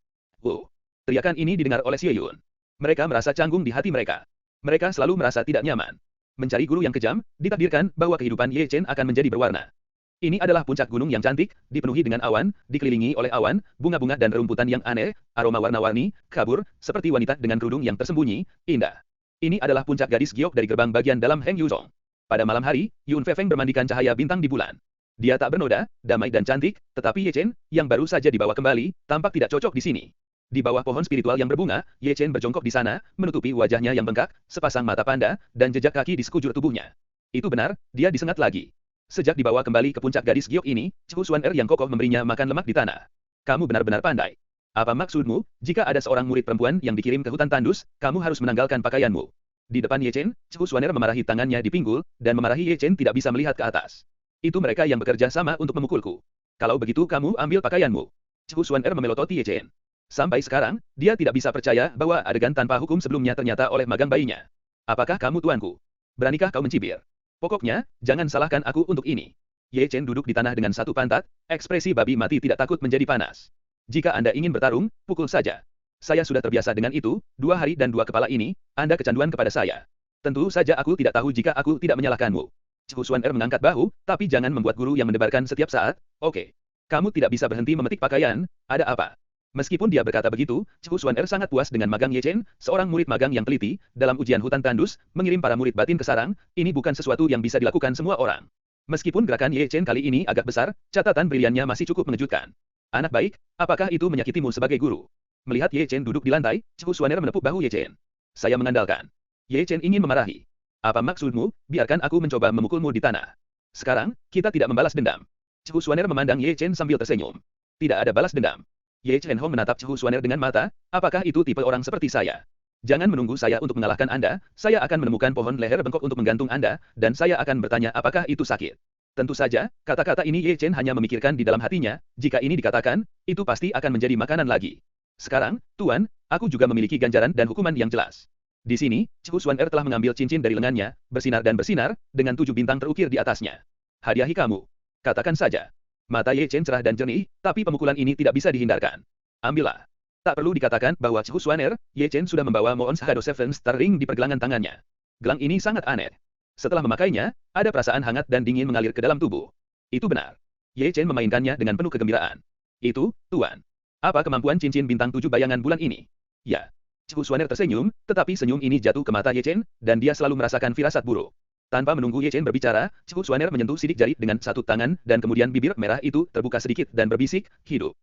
Teriakan ini didengar oleh Xie Yun. Mereka merasa canggung di hati mereka. Mereka selalu merasa tidak nyaman. Mencari guru yang kejam, ditakdirkan bahwa kehidupan Ye Chen akan menjadi berwarna. Ini adalah puncak gunung yang cantik, dipenuhi dengan awan, dikelilingi oleh awan, bunga-bunga dan rerumputan yang aneh, aroma warna-warni, kabur, seperti wanita dengan kerudung yang tersembunyi, indah. Ini adalah puncak gadis giok dari gerbang bagian dalam Heng Yuzhong. Pada malam hari, Yun Fefeng bermandikan cahaya bintang di bulan. Dia tak bernoda, damai dan cantik, tetapi Ye Chen, yang baru saja dibawa kembali, tampak tidak cocok di sini. Di bawah pohon spiritual yang berbunga, Ye Chen berjongkok di sana, menutupi wajahnya yang bengkak, sepasang mata panda, dan jejak kaki di sekujur tubuhnya. Itu benar, dia disengat lagi. Sejak dibawa kembali ke puncak gadis giok ini, Chu Xuaner yang kokoh memberinya makan lemak di tanah. Kamu benar-benar pandai. Apa maksudmu, jika ada seorang murid perempuan yang dikirim ke hutan tandus, kamu harus menanggalkan pakaianmu. Di depan Ye Chen, Chu Xuaner memarahi tangannya di pinggul, dan memarahi Ye Chen tidak bisa melihat ke atas. Itu mereka yang bekerja sama untuk memukulku. Kalau begitu kamu ambil pakaianmu. Chu Xuaner memelototi Ye Chen. Sampai sekarang, dia tidak bisa percaya bahwa adegan tanpa hukum sebelumnya ternyata oleh magang bayinya. Apakah kamu tuanku? Beranikah kau mencibir? Pokoknya, jangan salahkan aku untuk ini. Ye Chen duduk di tanah dengan satu pantat, ekspresi babi mati tidak takut menjadi panas. Jika Anda ingin bertarung, pukul saja. Saya sudah terbiasa dengan itu, 2 hari dan 2 kepala ini, Anda kecanduan kepada saya. Tentu saja aku tidak tahu jika aku tidak menyalahkanmu. Chu Xuaner mengangkat bahu, tapi jangan membuat guru yang mendebarkan setiap saat, oke. Kamu tidak bisa berhenti memetik pakaian, ada apa? Meskipun dia berkata begitu, Chu Xuaner sangat puas dengan magang Ye Chen, seorang murid magang yang teliti, dalam ujian hutan tandus, mengirim para murid batin ke sarang, ini bukan sesuatu yang bisa dilakukan semua orang. Meskipun gerakan Ye Chen kali ini agak besar, catatan briliannya masih cukup mengejutkan. Anak baik, apakah itu menyakitimu sebagai guru? Melihat Ye Chen duduk di lantai, Chu Xuaner menepuk bahu Ye Chen. Saya mengandalkan. Ye Chen ingin memarahi. Apa maksudmu, biarkan aku mencoba memukulmu di tanah. Sekarang, kita tidak membalas dendam. Chu Xuaner memandang Ye Chen sambil tersenyum. Tidak ada balas dendam. Ye Chen Hong menatap Chu Xuaner dengan mata, apakah itu tipe orang seperti saya? Jangan menunggu saya untuk mengalahkan Anda, saya akan menemukan pohon leher bengkok untuk menggantung Anda, dan saya akan bertanya apakah itu sakit. Tentu saja, kata-kata ini Ye Chen hanya memikirkan di dalam hatinya, jika ini dikatakan, itu pasti akan menjadi makanan lagi. Sekarang, Tuan, aku juga memiliki ganjaran dan hukuman yang jelas. Di sini, Chu Xuaner telah mengambil cincin dari lengannya, bersinar dan bersinar, dengan 7 bintang terukir di atasnya. Hadiahi kamu. Katakan saja. Mata Ye Chen cerah dan jernih, tapi pemukulan ini tidak bisa dihindarkan. Ambillah. Tak perlu dikatakan bahwa Chu Xuaner, Ye Chen sudah membawa Moon Shadow Seven Star Ring di pergelangan tangannya. Gelang ini sangat aneh. Setelah memakainya, ada perasaan hangat dan dingin mengalir ke dalam tubuh. Itu benar. Ye Chen memainkannya dengan penuh kegembiraan. Itu, Tuan. Apa kemampuan cincin bintang 7 bayangan bulan ini? Ya. Chu Xuaner tersenyum, tetapi senyum ini jatuh ke mata Ye Chen, dan dia selalu merasakan firasat buruk. Tanpa menunggu Ye Chen berbicara, Chu Xuaner menyentuh sidik jari dengan satu tangan, dan kemudian bibir merah itu terbuka sedikit dan berbisik, hidup.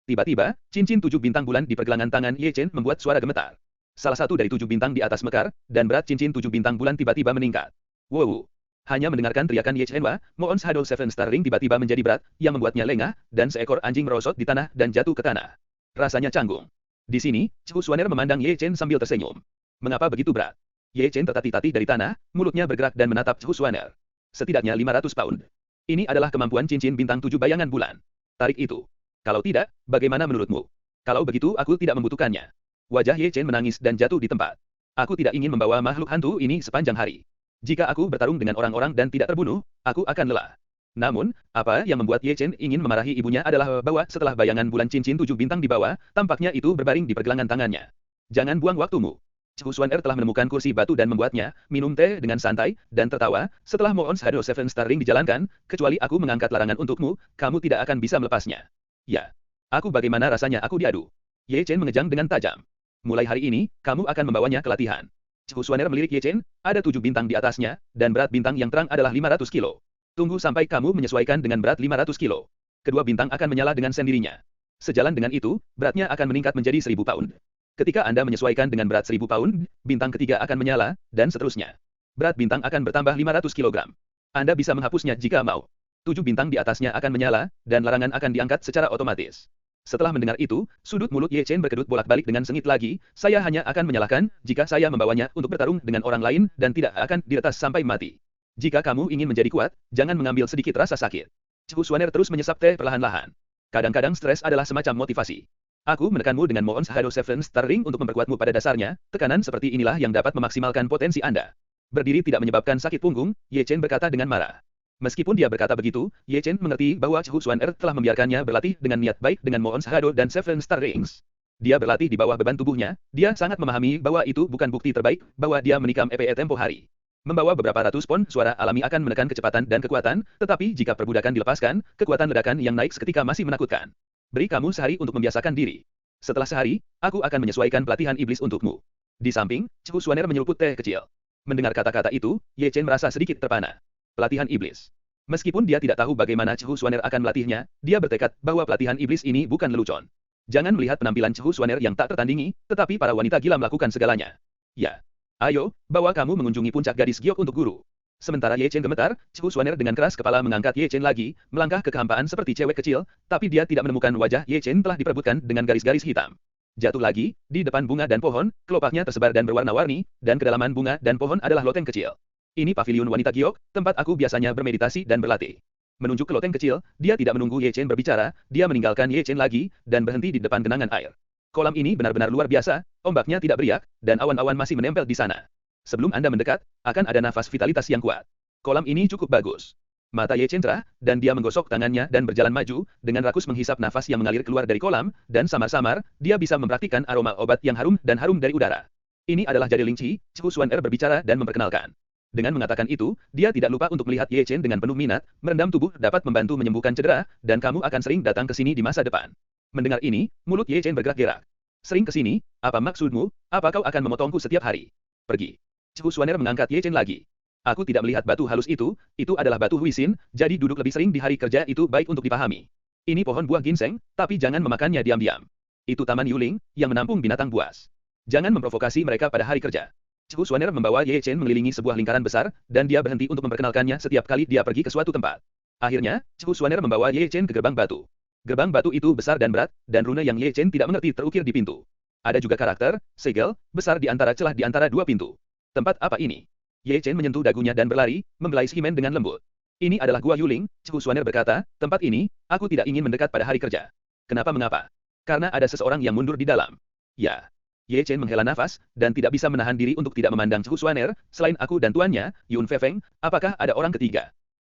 Tiba-tiba, cincin 7 bintang bulan di pergelangan tangan Ye Chen membuat suara gemetar. Salah satu dari 7 bintang di atas mekar, dan berat cincin 7 bintang bulan tiba-tiba meningkat. Wow! Hanya mendengarkan teriakan Ye Chen Wa, Moon Shadow Seven Star Ring tiba-tiba menjadi berat, yang membuatnya lengah, dan seekor anjing merosot di tanah dan jatuh ke tanah. Rasanya canggung. Di sini, Chu Xuaner memandang Ye Chen sambil tersenyum. Mengapa begitu berat? Ye Chen tertatih-tatih dari tanah, mulutnya bergerak dan menatap Chu Xuaner. Setidaknya 500 pound. Ini adalah kemampuan cincin bintang 7 bayangan bulan. Tarik itu. Kalau tidak, bagaimana menurutmu? Kalau begitu aku tidak membutuhkannya. Wajah Ye Chen menangis dan jatuh di tempat. Aku tidak ingin membawa makhluk hantu ini sepanjang hari. Jika aku bertarung dengan orang-orang dan tidak terbunuh, aku akan lelah. Namun, apa yang membuat Ye Chen ingin memarahi ibunya adalah bahwa setelah bayangan bulan cincin 7 bintang di bawah, tampaknya itu berbaring di pergelangan tangannya. Jangan buang waktumu. Chu Xuaner telah menemukan kursi batu dan membuatnya, minum teh dengan santai, dan tertawa, setelah Moon Shadow Seven Star Ring dijalankan, kecuali aku mengangkat larangan untukmu, kamu tidak akan bisa melepasnya. Ya. Aku bagaimana rasanya aku diadu. Ye Chen mengejang dengan tajam. Mulai hari ini, kamu akan membawanya ke latihan. Chu Xuaner melirik Ye Chen, ada 7 bintang di atasnya, dan berat bintang yang terang adalah 500 kilo. Tunggu sampai kamu menyesuaikan dengan berat 500 kilo. Kedua bintang akan menyala dengan sendirinya. Sejalan dengan itu, beratnya akan meningkat menjadi 1000 pound. Ketika Anda menyesuaikan dengan berat 1000 pound, bintang ketiga akan menyala, dan seterusnya. Berat bintang akan bertambah 500 kg. Anda bisa menghapusnya jika mau. 7 bintang di atasnya akan menyala, dan larangan akan diangkat secara otomatis. Setelah mendengar itu, sudut mulut Ye Chen berkedut bolak-balik dengan sengit lagi, saya hanya akan menyalahkan jika saya membawanya untuk bertarung dengan orang lain dan tidak akan diretas sampai mati. Jika kamu ingin menjadi kuat, jangan mengambil sedikit rasa sakit. Chu Xuaner terus menyesap teh perlahan-lahan. Kadang-kadang stres adalah semacam motivasi. Aku menekanmu dengan Mohon Shadow Seven Star Ring untuk memperkuatmu pada dasarnya, tekanan seperti inilah yang dapat memaksimalkan potensi Anda. Berdiri tidak menyebabkan sakit punggung, Ye Chen berkata dengan marah. Meskipun dia berkata begitu, Ye Chen mengerti bahwa Chu Xuaner telah membiarkannya berlatih dengan niat baik dengan Mohon Shadow dan Seven Star Rings. Dia berlatih di bawah beban tubuhnya, dia sangat memahami bahwa itu bukan bukti terbaik, bahwa dia menikam EPE tempo hari. Membawa beberapa ratus pon suara alami akan menekan kecepatan dan kekuatan, tetapi jika perbudakan dilepaskan, kekuatan ledakan yang naik seketika masih menakutkan. Beri kamu sehari untuk membiasakan diri. Setelah sehari, aku akan menyesuaikan pelatihan iblis untukmu. Di samping, Chu Xuaner menyeluput teh kecil. Mendengar kata-kata itu, Ye Chen merasa sedikit terpana. Pelatihan iblis. Meskipun dia tidak tahu bagaimana Chu Xuaner akan melatihnya, dia bertekad bahwa pelatihan iblis ini bukan lelucon. Jangan melihat penampilan Chu Xuaner yang tak tertandingi, tetapi para wanita gila melakukan segalanya. Ya. Ayo, bawa kamu mengunjungi puncak gadis giok untuk guru. Sementara Ye Chen gemetar, Chu Xuaner dengan keras kepala mengangkat Ye Chen lagi, melangkah ke kehampaan seperti cewek kecil, tapi dia tidak menemukan wajah Ye Chen telah diperebutkan dengan garis-garis hitam. Jatuh lagi, di depan bunga dan pohon, kelopaknya tersebar dan berwarna-warni, dan kedalaman bunga dan pohon adalah loteng kecil. Ini pavilion wanita giok, tempat aku biasanya bermeditasi dan berlatih. Menunjuk ke loteng kecil, dia tidak menunggu Ye Chen berbicara, dia meninggalkan Ye Chen lagi, dan berhenti di depan genangan air. Kolam ini benar-benar luar biasa, ombaknya tidak beriak, dan awan-awan masih menempel di sana. Sebelum Anda mendekat, akan ada nafas vitalitas yang kuat. Kolam ini cukup bagus. Mata Ye Chen cerah, dan dia menggosok tangannya dan berjalan maju, dengan rakus menghisap nafas yang mengalir keluar dari kolam, dan samar-samar, dia bisa mempraktikkan aroma obat yang harum dan harum dari udara. Ini adalah Jade Lingqi, Chu Xuaner berbicara dan memperkenalkan. Dengan mengatakan itu, dia tidak lupa untuk melihat Ye Chen dengan penuh minat, merendam tubuh dapat membantu menyembuhkan cedera, dan kamu akan sering datang ke sini di masa depan. Mendengar ini, mulut Ye Chen bergerak-gerak. Sering ke sini? Apa maksudmu? Apa kau akan memotongku setiap hari? Pergi. Chu Xuaner mengangkat Ye Chen lagi. Aku tidak melihat batu halus itu adalah batu huisin, jadi duduk lebih sering di hari kerja itu baik untuk dipahami. Ini pohon buah ginseng, tapi jangan memakannya diam-diam. Itu taman Yuling, yang menampung binatang buas. Jangan memprovokasi mereka pada hari kerja. Chu Xuaner membawa Ye Chen mengelilingi sebuah lingkaran besar, dan dia berhenti untuk memperkenalkannya setiap kali dia pergi ke suatu tempat. Akhirnya, Chu Xuaner membawa Ye Chen ke gerbang batu. Gerbang batu itu besar dan berat, dan rune yang Ye Chen tidak mengerti terukir di pintu. Ada juga karakter, segel, besar di antara celah di antara dua pintu. Tempat apa ini? Ye Chen menyentuh dagunya dan berlari, membelai Ximen dengan lembut. Ini adalah Gua Yuling, Chu Xuaner berkata, tempat ini, aku tidak ingin mendekat pada hari kerja. Kenapa mengapa? Karena ada seseorang yang mundur di dalam. Ya. Ye Chen menghela nafas, dan tidak bisa menahan diri untuk tidak memandang Chu Xuaner, selain aku dan tuannya, Yun Fefeng, apakah ada orang ketiga?